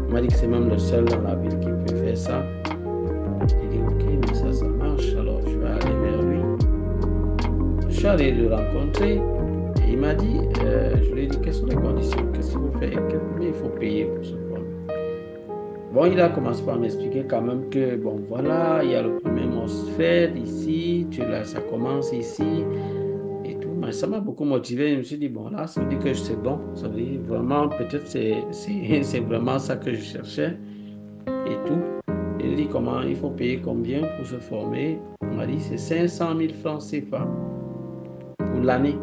On m'a dit que c'est même le seul dans la ville qui peut faire ça. J'ai dit, ok, mais ça marche, alors je vais aller vers lui. Je suis allé le rencontrer et il m'a dit, je lui ai dit, quelles sont les conditions, qu'est-ce qu'il faut faire, combien il faut payer pour ce problème. Bon, il a commencé par m'expliquer quand même que, bon, voilà, il y a le premier MOSFET ici, ça commence ici et tout. Mais ça m'a beaucoup motivé. Je me suis dit, bon, là, ça veut dire que c'est bon. Ça veut dire vraiment, peut-être c'est vraiment ça que je cherchais et tout. Il dit, comment, il faut payer combien pour se former? On m'a dit, c'est 500 000 francs CFA pour l'année.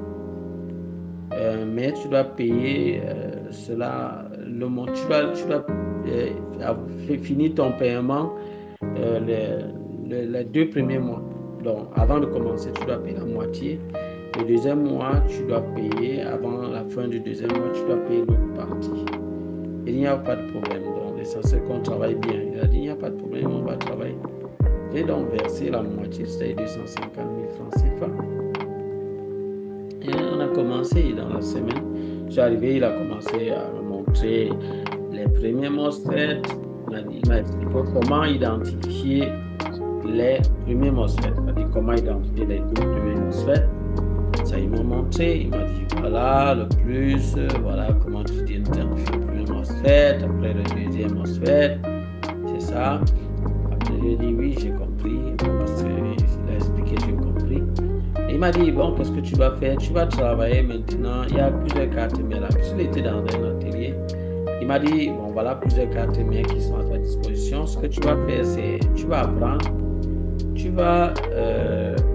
Mais tu dois payer cela, le montant, tu dois finir ton paiement les 2 premiers mois. Donc, avant de commencer, tu dois payer la moitié. Le deuxième mois, tu dois payer, avant la fin du deuxième mois, tu dois payer l'autre partie. Il n'y a pas de problème. Donc, l'essentiel qu'on travaille bien. Il a dit, il n'y a pas de problème, on va travailler. J'ai donc versé la moitié, c'était 250 000 francs CFA. Et on a commencé dans la semaine. J'arrivais, il a commencé à me montrer les premiers MOSFET. Il m'a expliqué comment identifier les premiers MOSFET. Il m'a dit comment identifier les 2 premiers MOSFET. Ça, il m'a montré. Il m'a dit voilà le plus, voilà comment tu identifies le premier MOSFET, après le deuxième MOSFET. C'est ça. Après, j'ai dit oui, j'ai compris. Parce qu'il a expliqué, j'ai compris. Et il m'a dit, bon, qu'est-ce que tu vas faire? Tu vas travailler maintenant. Il y a plusieurs cartes mères là. Puisqu'il était dans un atelier, il m'a dit, bon, voilà plusieurs cartes mères qui sont à ta disposition. Ce que tu vas faire, c'est, tu vas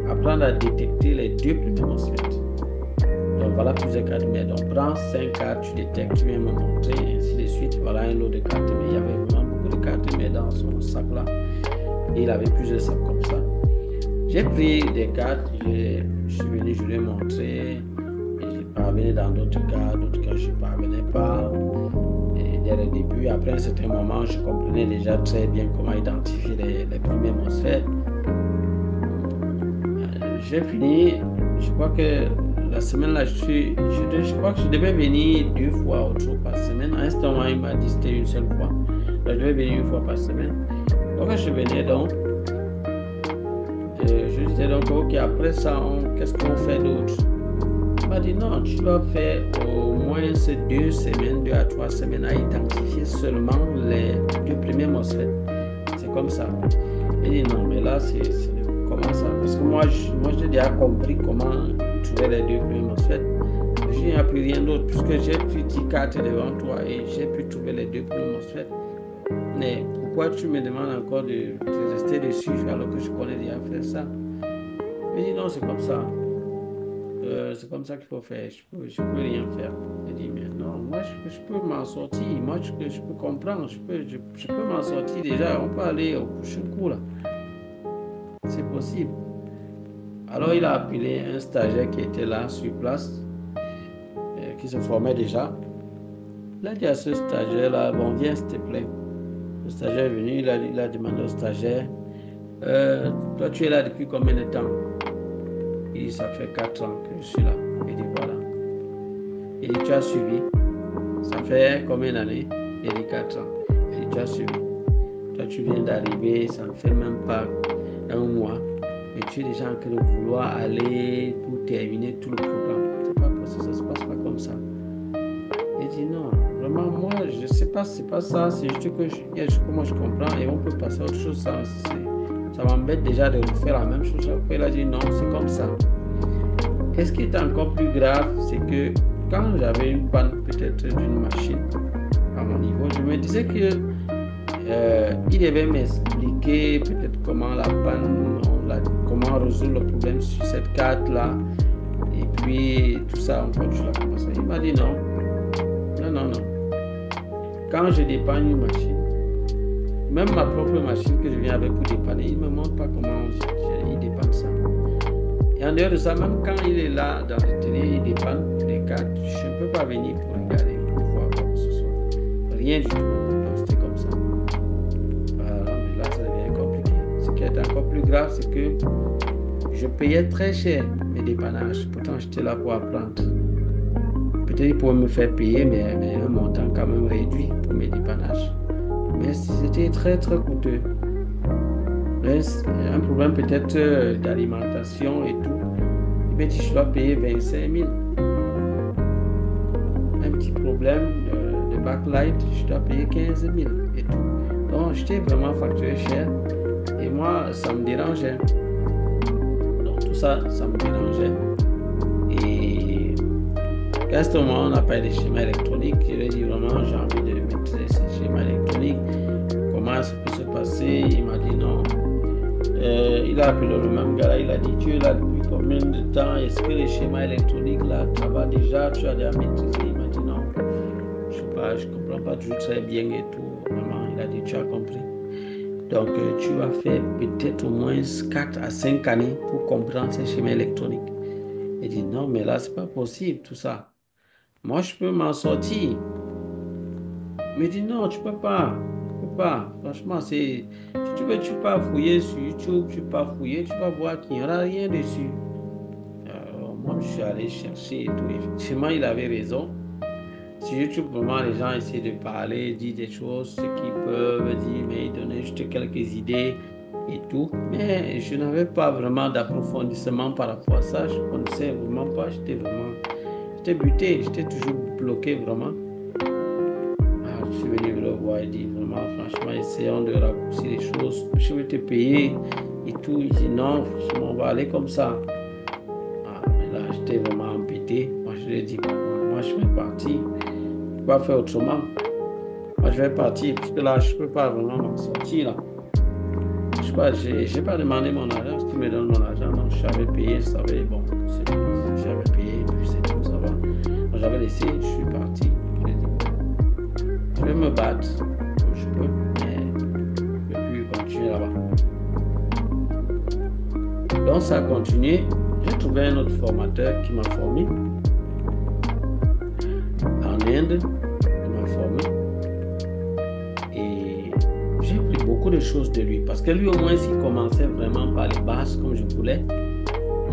apprendre à détecter les 2 premiers MOSFET. Donc, voilà plusieurs cartes mères. Donc, prends 5 cartes, tu détectes, tu viens me montrer, et ainsi de suite. Voilà un lot de cartes mères. Il y avait vraiment beaucoup de cartes mères dans son sac là. Et il avait plusieurs sacs comme ça. J'ai pris des cartes, je suis venu, je lui ai montré, et j'ai parvenu dans d'autres cas je ne parvenais pas. Et dès le début, après un certain moment, je comprenais déjà très bien comment identifier les premiers MOSFET. j'ai fini, je crois que la semaine là, je crois que je devais venir 2 fois ou 3 par semaine. À un instant, il m'a dit que c'était une seule fois. Je devais venir 1 fois par semaine. Donc, je venais donc, je disais donc, ok, après ça, qu'est-ce qu'on fait d'autre? Il m'a dit non, tu dois faire au moins ces 2 semaines, 2 à 3 semaines à identifier seulement les 2 premiers MOSFET. C'est comme ça. Il dit non, mais là, c'est comment ça? Parce que moi, j'ai déjà compris comment trouver les 2 premiers MOSFET. Je n'y a plus rien d'autre puisque j'ai pris 10 cartes devant toi et j'ai pu trouver les 2 premiers MOSFET. Mais pourquoi tu me demandes encore de rester dessus alors que je connais déjà faire ça? Il dit non, c'est comme ça. C'est comme ça qu'il faut faire. Je peux rien faire. Je dis, mais non, moi, je peux m'en sortir. Moi, je peux comprendre. Je peux m'en sortir déjà. On peut aller au prochain cours, là. C'est possible. Alors, il a appelé un stagiaire qui était là, sur place, qui se formait déjà. Il a dit à ce stagiaire-là, bon, viens, s'il te plaît. Le stagiaire est venu, il a demandé au stagiaire, toi, tu es là depuis combien de temps? Il dit, ça fait 4 ans que je suis là. Il dit, voilà. Il dit, tu as suivi. Ça fait combien d'années? Il dit, 4 ans. Il dit, tu as suivi. Toi, tu viens d'arriver, ça ne fait même pas 1 mois. Et tu es déjà en train de vouloir aller pour terminer tout le programme. C'est pas possible, ça ne se passe pas comme ça. Il dit, non, vraiment, moi, je ne sais pas, c'est pas ça. C'est juste que moi, je comprends et on peut passer à autre chose. Ça m'embête déjà de refaire la même chose. Après, il a dit non, c'est comme ça. Et ce qui est encore plus grave, c'est que quand j'avais une panne peut-être d'une machine à mon niveau, je me disais que il devait m'expliquer peut-être comment la panne, comment résoudre le problème sur cette carte-là. Et puis tout ça, encore, je l'ai commencé. Il m'a dit non. Non. Quand je dépanne une machine, même ma propre machine que je viens avec pour dépanner, il ne me montre pas comment il dépanne ça. Et en dehors de ça, même quand il est là dans le télé, il dépanne les cartes, je ne peux pas venir pour regarder, pour voir quoi que ce soit. Rien du tout. Donc c'était comme ça. Mais là, ça devient compliqué. Ce qui est encore plus grave, c'est que je payais très cher mes dépannages. Pourtant, j'étais là pour apprendre. Peut-être qu'il pourrait me faire payer, mais un montant quand même réduit pour mes dépannages. Mais c'était très très coûteux. Un problème peut-être d'alimentation et tout. Mais je dois payer 25 000. Un petit problème de backlight, je dois payer 15 000 et tout. Donc j'étais vraiment facturé cher. Et moi, ça me dérangeait. Donc tout ça, ça me dérangeait. Et à ce moment, on n'a pas de schéma électronique. Je lui ai dit vraiment, j'ai envie de maîtriser ce schéma électronique. Comment ça peut se passer? Il m'a dit non. Il a appelé le même gars là, il a dit tu es là depuis combien de temps? Est-ce que les schémas électroniques là, ça va déjà? Tu as déjà maîtrisé? Il m'a dit non. Je sais pas, je comprends pas toujours très bien et tout. Vraiment, il a dit tu as compris. Donc tu vas faire peut-être au moins 4 à 5 années pour comprendre ces schémas électroniques. Il dit non, mais là c'est pas possible tout ça. Moi je peux m'en sortir. Mais il dit non, tu peux pas. Pas. Franchement, si tu veux, tu peux fouiller sur YouTube, tu peux fouiller, tu vas voir qu'il n'y aura rien dessus. Moi, je suis allé chercher et tout. Effectivement, il avait raison. Sur YouTube, vraiment, les gens essaient de parler, dire des choses, ce qu'ils peuvent dire, mais ils donnaient juste quelques idées et tout. Mais je n'avais pas vraiment d'approfondissement par rapport à ça. Je ne connaissais vraiment pas. J'étais buté, j'étais toujours bloqué vraiment. Je suis venu le voir et dit vraiment, franchement, essayons de raccourcir les choses. Je vais te payer et tout. Il dit non, franchement, on va aller comme ça. Mais là, j'étais vraiment embêté. Moi, je lui ai dit, moi, je vais partir. Je ne peux pas faire autrement. Moi, je vais partir parce que là, je ne peux pas vraiment m'en sortir. Là. Je sais pas, j'ai pas demandé mon argent. Parce qu'il me donne mon argent. Donc, je savais payer, je savais, bon, j'avais payé, puis c'est tout, ça va. Donc, j'avais laissé, je suis parti. Je vais me battre comme je peux, mais je ne peux plus continuer là-bas. Donc ça a continué. J'ai trouvé un autre formateur qui m'a formé. En Inde, il m'a formé. Et j'ai appris beaucoup de choses de lui. Parce que lui, au moins, il commençait vraiment par les bases comme je voulais.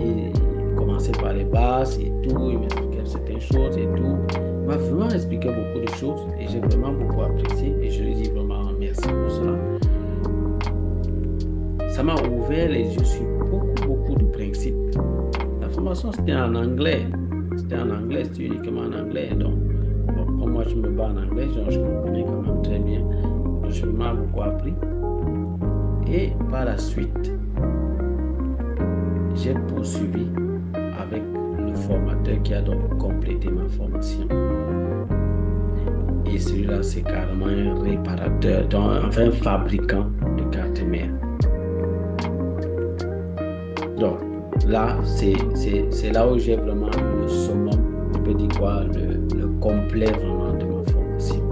il commençait par les bases et tout, il m'expliquait certaines choses et tout. Il m'a vraiment expliqué beaucoup de choses et j'ai vraiment beaucoup apprécié et je lui dis vraiment merci pour cela. Ça m'a ouvert les yeux sur beaucoup de principes. La formation, c'était en anglais. C'était uniquement en anglais. Donc, bon, comme moi, je me bats en anglais, genre, je comprenais quand même très bien. Donc, je m'ai beaucoup appris. Et par la suite, j'ai poursuivi avec le formateur qui a donc complété ma formation. Et celui-là, c'est carrément un réparateur, donc, enfin un fabricant de cartes mères. Donc, là, c'est là où j'ai vraiment eu le summum, je peux dire quoi, le complet vraiment de ma formation.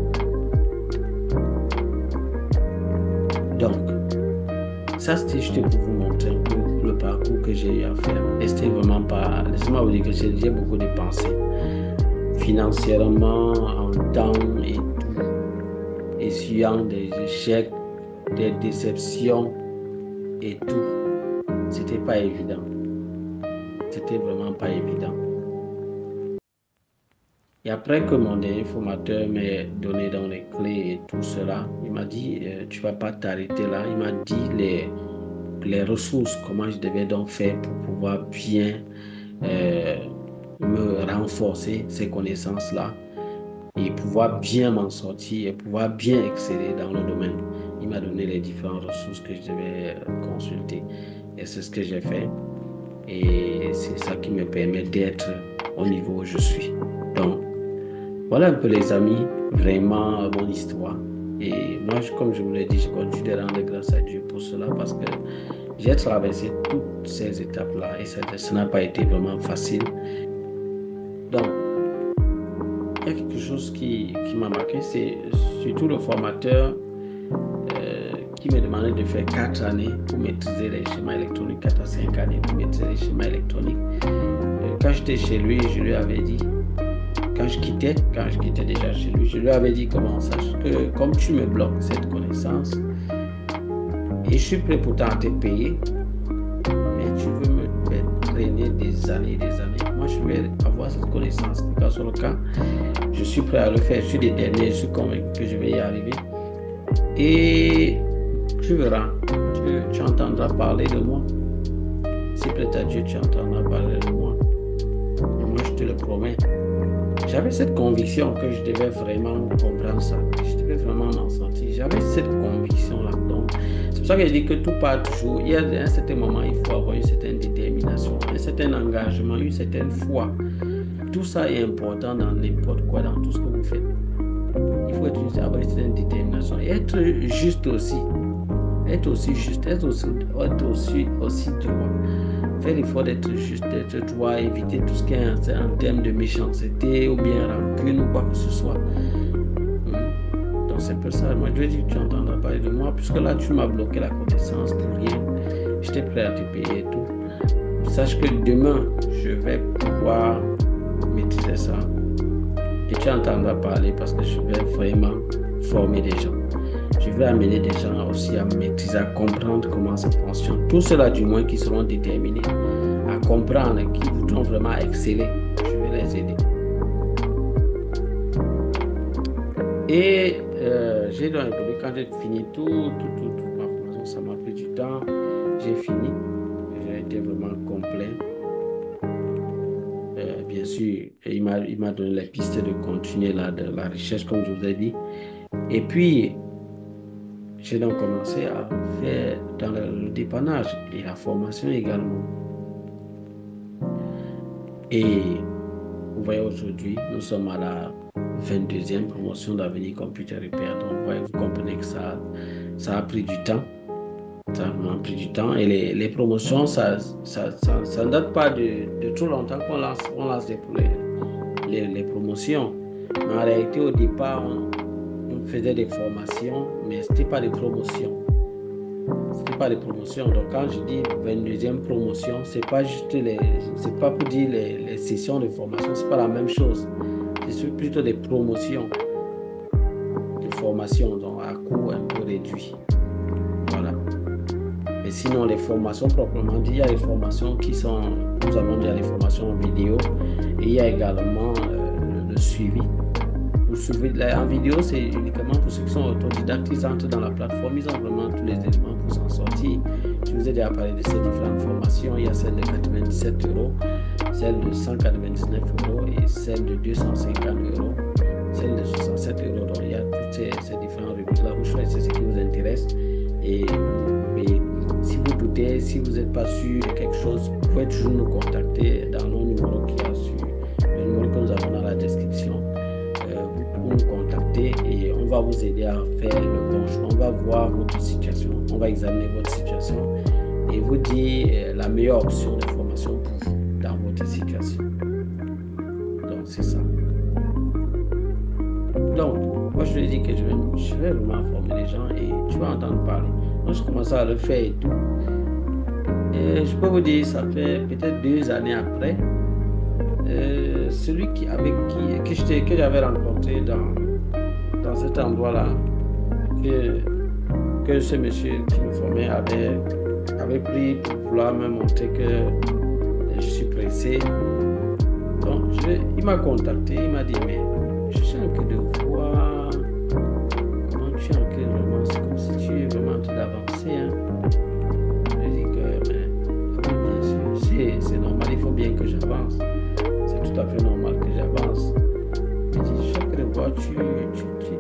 Donc, ça, c'était juste pour vous montrer un peu le parcours que j'ai eu à faire. Et c'était vraiment pas... Laissez-moi vous dire que j'ai beaucoup dépensé financièrement, en temps et tout, essuyant des échecs, des déceptions et tout. C'était pas évident. C'était vraiment pas évident. Et après que mon dernier formateur m'ait donné dans les clés et tout cela, il m'a dit, tu vas pas t'arrêter là. Il m'a dit les ressources, comment je devais donc faire pour pouvoir bien me renforcer ces connaissances-là et pouvoir bien m'en sortir et pouvoir bien exceller dans le domaine. Il m'a donné les différentes ressources que je devais consulter et c'est ce que j'ai fait et c'est ça qui me permet d'être au niveau où je suis. Donc, voilà un peu les amis, vraiment mon histoire. Et moi, comme je vous l'ai dit, je continue de rendre grâce à Dieu pour cela parce que j'ai traversé toutes ces étapes-là et ça n'a pas été vraiment facile. Donc, il y a quelque chose qui m'a marqué, c'est surtout le formateur qui me demandait de faire 4 années pour maîtriser les schémas électroniques, 4 à 5 années pour maîtriser les schémas électroniques. Quand j'étais chez lui, je lui avais dit, quand je quittais déjà chez lui, je lui avais dit comment sache que comme tu me bloques cette connaissance, et je suis prêt pourtant à te payer, mais tu veux me faire traîner des années. Moi, je vais avoir cette connaissance. Dans ce cas, je suis prêt à le faire. Je suis déterminé, je suis convaincu que je vais y arriver. Et tu verras, tu entendras parler de moi. Si plaît à Dieu, tu entendras parler de moi. Et moi, je te le promets. J'avais cette conviction que je devais vraiment comprendre ça. Je devais vraiment m'en sortir. J'avais cette conviction-là. Donc, c'est pour ça que je dis que tout part toujours. Il y a un certain moment, il faut avoir une certaine détermination, un certain engagement, une certaine foi. Tout ça est important dans n'importe quoi, dans tout ce que vous faites. Il faut avoir une certaine détermination. Et être juste aussi. Être aussi juste, être aussi droit. Faire l'effort d'être juste, d'être droit, éviter tout ce qui est en termes de méchanceté ou bien rancune ou quoi que ce soit. Donc c'est un peu ça. Moi je dis que tu entendras parler de moi puisque là tu m'as bloqué la connaissance pour rien. J'étais prêt à te payer et tout. Sache que demain je vais pouvoir maîtriser ça. Et tu entendras parler parce que je vais vraiment former des gens. Je vais amener des gens aussi à maîtriser, à comprendre comment ça fonctionne. Tous ceux-là, du moins, qui seront déterminés à comprendre, qui voudront vraiment exceller, je vais les aider. Et j'ai donc évolué, quand j'ai fini tout ma formation, ça m'a pris du temps. J'ai fini, j'ai été vraiment complet. Bien sûr, il m'a donné les pistes de continuer de la recherche, comme je vous ai dit. Et puis, j'ai donc commencé à faire dans le dépannage et la formation également. Et vous voyez aujourd'hui, nous sommes à la 22e promotion d'Avenir Computer Repair. Donc vous comprenez que ça a pris du temps. Ça a vraiment pris du temps. Et les promotions, ça ne date pas de trop longtemps qu'on lance les promotions. Mais en réalité, au départ, on faisait des formations, mais ce n'était pas des promotions. C'était pas des promotions. Donc, quand je dis 22e promotion, c'est pas pour dire les sessions de formation, c'est pas la même chose. C'est plutôt des promotions de formation, donc à coût un peu réduit. Voilà. Et sinon, les formations proprement dit, il y a les formations qui sont, nous avons déjà les formations en vidéo et il y a également le suivi. Vous suivez, en vidéo, c'est uniquement pour ceux qui sont autodidactes, ils entrent dans la plateforme, ils ont vraiment tous les éléments pour s'en sortir. Je vous ai déjà parlé de ces différentes formations. Il y a celle de 97 euros, celle de 199 euros et celle de 250 euros, celle de 67 euros. Donc, il y a toutes ces différentes rubriques-là. Vous choisissez ce qui vous intéresse. Et si vous doutez, si vous n'êtes pas sûr de quelque chose, vous pouvez toujours nous contacter dans nos numéros qui a sur le numéro que nous avons dans la description. Vous nous contacter et on va vous aider à faire le bon choix. On va voir votre situation, on va examiner votre situation et vous dire la meilleure option de formation pour vous dans votre situation. Donc, c'est ça. Donc, moi, je te dis que je vais vraiment former les gens et tu vas entendre parler. Moi, je commence à le faire et tout. Et je peux vous dire, ça fait peut-être 2 années après, celui que j'avais rencontré dans cet endroit-là, que ce monsieur qui me formait avait pris pour vouloir me montrer que je suis pressé. Donc, il m'a contacté, il m'a dit, mais je suis en train de voir comment tu es en train de vraiment, c'est comme si tu es vraiment en train d'avancer. Hein. Je dis que, mais bien sûr, c'est normal, il faut bien que j'avance. C'est tout à fait normal que j'avance. Il dit, chaque fois, tu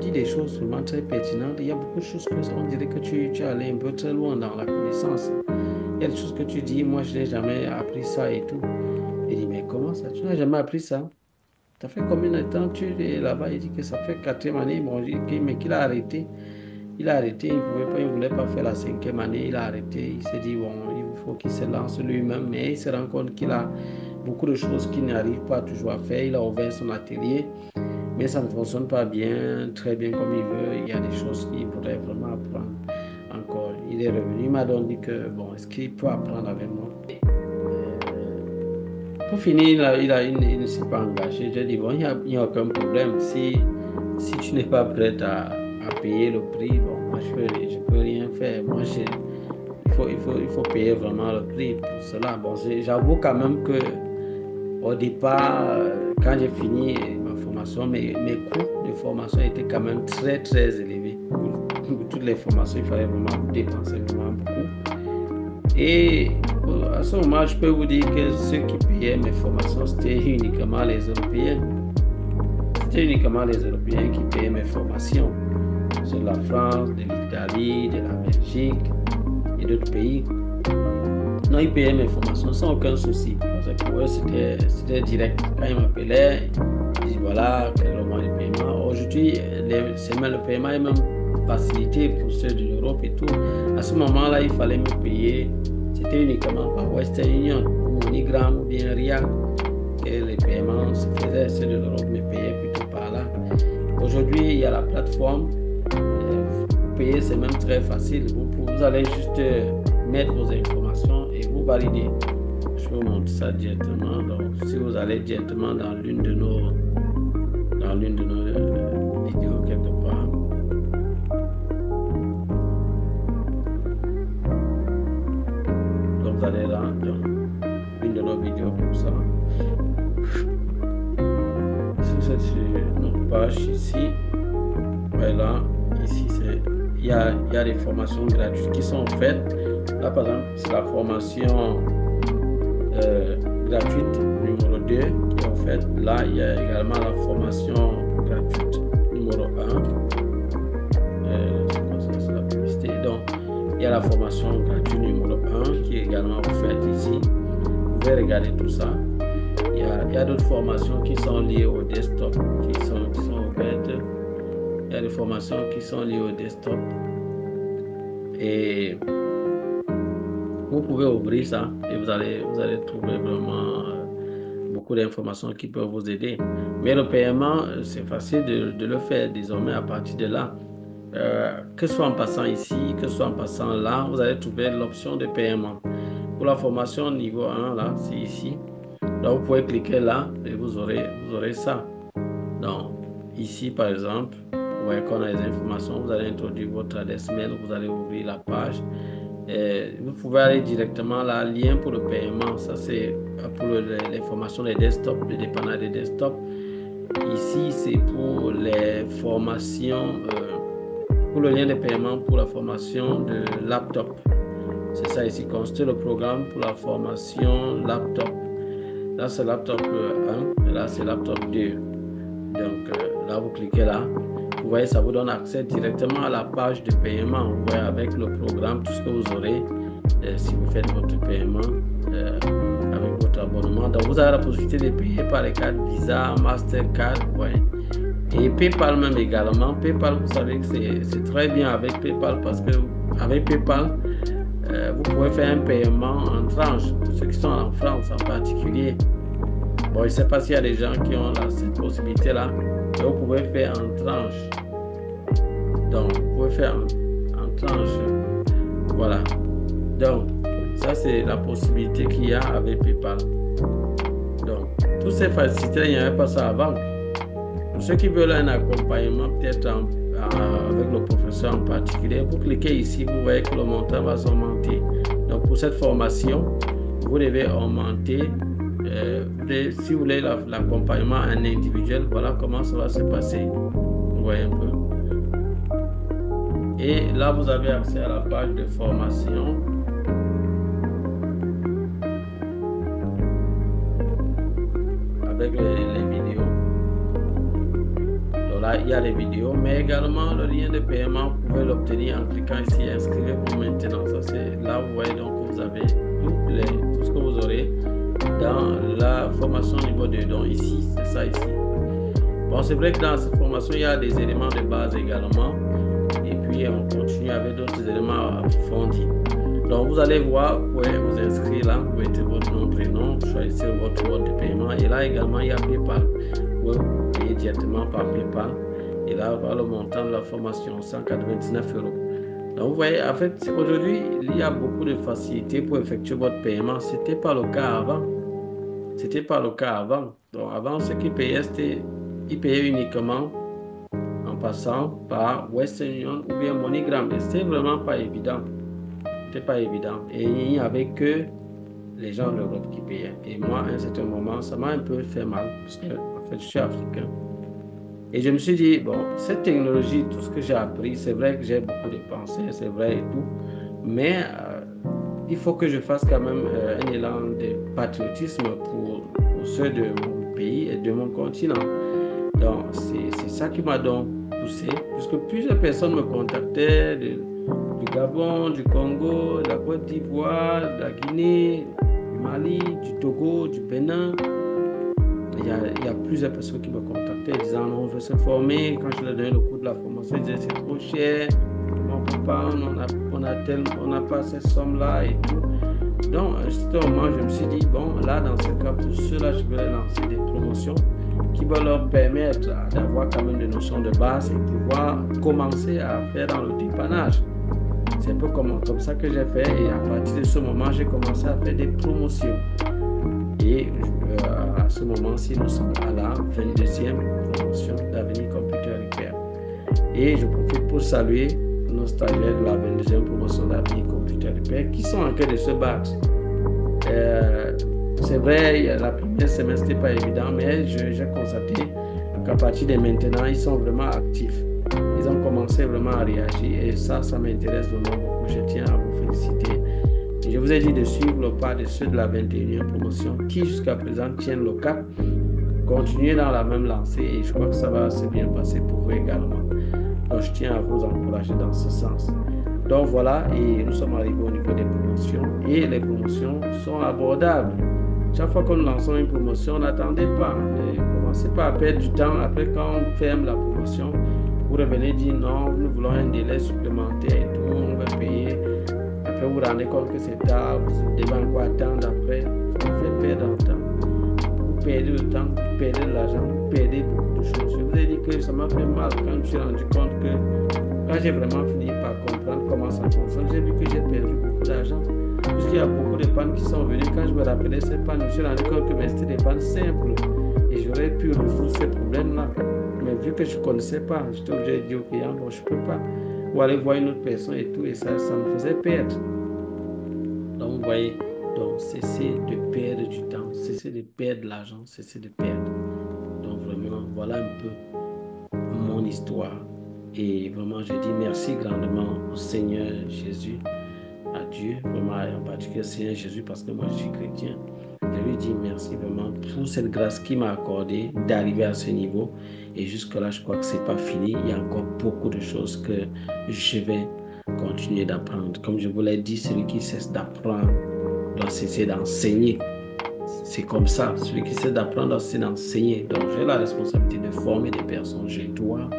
dis des choses vraiment très pertinentes. Il y a beaucoup de choses qu'on dirait que tu es allé un peu très loin dans la connaissance. Il y a des choses que tu dis, moi je n'ai jamais appris ça et tout. Il dit, mais comment ça? Tu n'as jamais appris ça? Ça fait combien de temps tu es là-bas? Il dit que ça fait 4e année. Bon, mais qu'il a arrêté. Il a arrêté, il ne voulait pas faire la 5e année. Il a arrêté. Il s'est dit, bon, il faut qu'il se lance lui-même. Mais il se rend compte qu'il a beaucoup de choses qu'il n'arrive pas toujours à faire. Il a ouvert son atelier, mais ça ne fonctionne pas bien, très bien comme il veut. Il y a des choses qu'il voudrait vraiment apprendre encore. Il est revenu, il m'a donc dit que, bon, est-ce qu'il peut apprendre avec moi? Pour finir, il ne s'est pas engagé. J'ai dit, bon, il n'y a aucun problème. Si tu n'es pas prête à payer le prix, bon, moi, je peux rien faire. Moi, il faut payer vraiment le prix pour cela. Bon, j'avoue quand même que au départ, quand j'ai fini ma formation, mes coûts de formation étaient quand même très, très élevés. Pour toutes les formations, il fallait vraiment dépenser vraiment beaucoup. Et à ce moment, je peux vous dire que ceux qui payaient mes formations, c'était uniquement les Européens. C'était uniquement les Européens qui payaient mes formations. C'est de la France, de l'Italie, de la Belgique et d'autres pays. Non, ils payaient mes formations sans aucun souci. Parce que pour eux, c'était direct. Quand ils m'appelaient, ils disaient voilà, quel est le moyen de paiement. Aujourd'hui, le paiement est même facilité pour ceux de l'Europe et tout. À ce moment-là, il fallait me payer. C'était uniquement par Western Union, ou MoneyGram ou bien RIA que les paiements se faisaient. Ceux de l'Europe me payaient plutôt par là. Aujourd'hui, il y a la plateforme. Vous payez, c'est même très facile. Vous allez juste mettre vos informations et vous valider. Je vous montre ça directement. Donc, si vous allez directement dans l'une de nos vidéos quelque part. Donc, vous allez là dans une de nos vidéos comme ça. Si vous êtes sur notre page ici, voilà, ici il y a des formations gratuites qui sont faites. Là, par exemple, c'est la formation gratuite numéro 2 qui est en fait. Là, il y a également la formation gratuite numéro 1. C'est la publicité. Donc, il y a la formation gratuite numéro 1 qui est également offerte ici. Vous pouvez regarder tout ça. Il y a d'autres formations qui sont liées au desktop, qui sont ouvertes. Il y a des formations qui sont liées au desktop. Et vous pouvez ouvrir ça et vous allez trouver vraiment beaucoup d'informations qui peuvent vous aider. Mais le paiement, c'est facile de le faire désormais à partir de là. Que ce soit en passant ici, que ce soit en passant là, vous allez trouver l'option de paiement. Pour la formation niveau 1, là, c'est ici. Donc, vous pouvez cliquer là et vous aurez ça. Donc, ici, par exemple, vous voyez qu'on a les informations. Vous allez introduire votre adresse mail, vous allez ouvrir la page. Vous pouvez aller directement là, lien pour le paiement. Ça, c'est pour les formations des desktops, le dépannage des desktops. Ici, c'est pour les formations, pour le lien de paiement pour la formation de laptop. C'est ça ici, consulter le programme pour la formation laptop. Là, c'est laptop 1 et là, c'est laptop 2. Donc, là, vous cliquez là. Vous voyez, ça vous donne accès directement à la page de paiement. Vous voyez, avec le programme, tout ce que vous aurez si vous faites votre paiement avec votre abonnement. Donc, vous avez la possibilité de payer par les cartes Visa, Mastercard, vous voyez. Et PayPal même également. PayPal, vous savez que c'est très bien avec PayPal parce que avec PayPal, vous pouvez faire un paiement en tranches. Pour ceux qui sont en France en particulier. Bon, je ne sais pas s'il y a des gens qui ont cette possibilité-là. Mais vous pouvez faire en tranches. Donc, vous pouvez faire en tranches. Voilà. Donc, ça, c'est la possibilité qu'il y a avec PayPal. Donc, toutes ces facilités, il n'y avait pas ça avant. Pour ceux qui veulent un accompagnement, peut-être avec le professeur en particulier, vous cliquez ici, vous voyez que le montant va s'augmenter. Donc, pour cette formation, vous devez augmenter. Si vous voulez l'accompagnement en individuel, voilà comment ça va se passer. Vous voyez un peu. Et là, vous avez accès à la page de formation. Avec les vidéos. Donc là, il y a les vidéos, mais également le lien de paiement, vous pouvez l'obtenir en cliquant ici, inscrivez-vous maintenant. Ça, c'est là, vous voyez, donc vous avez tout ce que vous aurez dans la formation niveau 2. Donc ici, c'est ça ici. Bon, c'est vrai que dans cette formation, il y a des éléments de base également. Et puis, on continue avec d'autres éléments approfondis. Donc, vous allez voir, vous pouvez vous inscrire là, vous mettez votre nom, prénom, choisissez votre mode de paiement. Et là également, il y a PayPal. Vous payez directement par PayPal. Et là, voilà le montant de la formation, 199 €. Donc, vous voyez, en fait, aujourd'hui, il y a beaucoup de facilité pour effectuer votre paiement. Ce n'était pas le cas avant. C'était pas le cas avant. Donc, avant, ceux qui payaient, ils payaient uniquement en passant par Western Union ou bien MoneyGram. Et c'était vraiment pas évident. C'était pas évident. Et il n'y avait que les gens de l'Europe qui payaient. Et moi, à un certain moment, ça m'a un peu fait mal parce que, en fait, je suis africain. Et je me suis dit, bon, cette technologie, tout ce que j'ai appris, c'est vrai que j'ai beaucoup dépensé, c'est vrai et tout. Mais il faut que je fasse quand même un élan de patriotisme pour ceux de mon pays et de mon continent. Donc, c'est ça qui m'a donc poussé, puisque plusieurs personnes me contactaient du Gabon, du Congo, de la Côte d'Ivoire, de la Guinée, du Mali, du Togo, du Bénin. Il y a plusieurs personnes qui me contactaient disant on veut se former. Quand je leur donnais le coût de la formation, ils disaient c'est trop cher, on ne peut pas, on n'a pas cette somme-là et tout. Donc, à ce moment, je me suis dit, bon, là, dans ce cas, pour ceux-là, je vais lancer des promotions qui vont leur permettre d'avoir quand même des notions de base et pouvoir commencer à faire dans le dépannage. C'est un peu comme ça que j'ai fait et à partir de ce moment, j'ai commencé à faire des promotions. Et à ce moment-ci, nous sommes à la 22e promotion d'Avenir Computer Repair. Et je profite pour saluer nos stagiaires de la 22e promotion d'Avenir Computer Repair qui sont en train de se battre. C'est vrai, la première semaine, ce n'était pas évident, mais j'ai constaté qu'à partir de maintenant, ils sont vraiment actifs. Ils ont commencé vraiment à réagir et ça m'intéresse vraiment beaucoup. Je tiens à vous féliciter. Et je vous ai dit de suivre le pas de ceux de la 21e promotion qui jusqu'à présent tiennent le cap. Continuez dans la même lancée et je crois que ça va assez bien passer pour vous également. Donc je tiens à vous encourager dans ce sens. Donc voilà, et nous sommes arrivés au niveau des promotions et les promotions sont abordables. Chaque fois que nous lançons une promotion, n'attendez pas. Ne commencez pas à perdre du temps. Après, quand on ferme la promotion, vous revenez dire non, nous voulons un délai supplémentaire et tout, on va payer. Après, vous vous rendez compte que c'est tard, vous devez encore attendre après. Ça vous fait perdre le temps. Vous perdez le temps, vous perdez de l'argent, vous perdez beaucoup de choses. Je vous ai dit que ça m'a fait mal quand je me suis rendu compte que quand j'ai vraiment fini par comprendre comment ça fonctionne, j'ai vu que j'ai perdu beaucoup d'argent. Puisqu'il y a beaucoup de pannes qui sont venues. Quand je me rappelais ces pannes, je me suis rendu compte que c'était des pannes simples. Et j'aurais pu résoudre ces problèmes-là. Mais vu que je ne connaissais pas, j'étais obligé de dire au client, bon, je ne peux pas. Ou aller voir une autre personne et tout. Et ça me faisait perdre. vous voyez. Donc, cessez de perdre du temps, cessez de perdre de l'argent, cessez de perdre. Donc, vraiment, voilà un peu mon histoire. Et vraiment, je dis merci grandement au Seigneur Jésus, à Dieu, vraiment en particulier au Seigneur Jésus, parce que moi, je suis chrétien. Je lui dis merci vraiment pour cette grâce qu'il m'a accordée d'arriver à ce niveau. Et jusque-là, je crois que ce n'est pas fini. Il y a encore beaucoup de choses que je vais continuer d'apprendre. Comme je vous l'ai dit, celui qui cesse d'apprendre doit cesser d'enseigner. C'est comme ça. Celui qui cesse d'apprendre doit cesser d'enseigner. Donc, j'ai la responsabilité de former des personnes. Je dois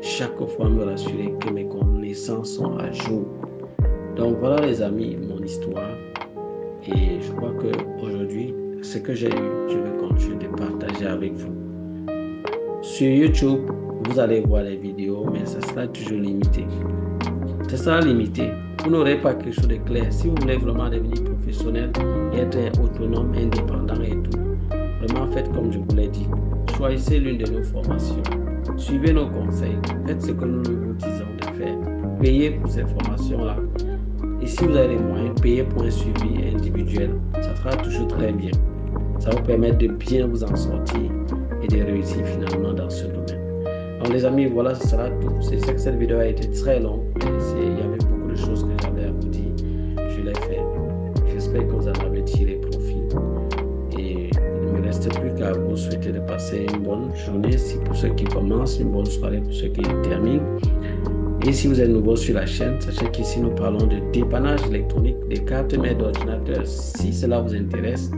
chaque fois me rassurer que mes connaissances sont à jour. Donc, voilà les amis, mon histoire. Et je crois qu'aujourd'hui, ce que j'ai eu, je vais continuer de partager avec vous. Sur YouTube, vous allez voir les vidéos, mais ça sera toujours limité. Ça sera limité. Vous n'aurez pas quelque chose de clair. Si vous voulez vraiment devenir professionnel et être autonome, indépendant et tout, vraiment faites comme je vous l'ai dit. Choisissez l'une de nos formations. Suivez nos conseils. Faites ce que nous vous disons de faire. Payez pour ces formations-là. Et si vous avez les moyens, payez pour un suivi individuel. Ça sera toujours très bien. Ça va vous permettre de bien vous en sortir et de réussir finalement dans ce domaine. Donc les amis, voilà, ce sera tout. C'est ça que cette vidéo a été très longue. Il y avait beaucoup de choses que j'avais à vous dire. Je l'ai fait. J'espère que vous en avez tiré profit. Et il ne me reste plus qu'à vous souhaiter de passer une bonne journée. Si pour ceux qui commencent, une bonne soirée pour ceux qui terminent. Et si vous êtes nouveau sur la chaîne, sachez qu'ici nous parlons de dépannage électronique, des cartes mères d'ordinateur. Si cela vous intéresse,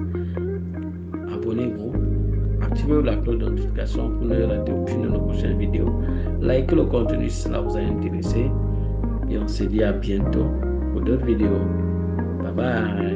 abonnez-vous, activez la cloche de notification pour ne rater aucune de nos prochaines vidéos. Likez le contenu si cela vous a intéressé. Et on se dit à bientôt pour d'autres vidéos. Bye bye.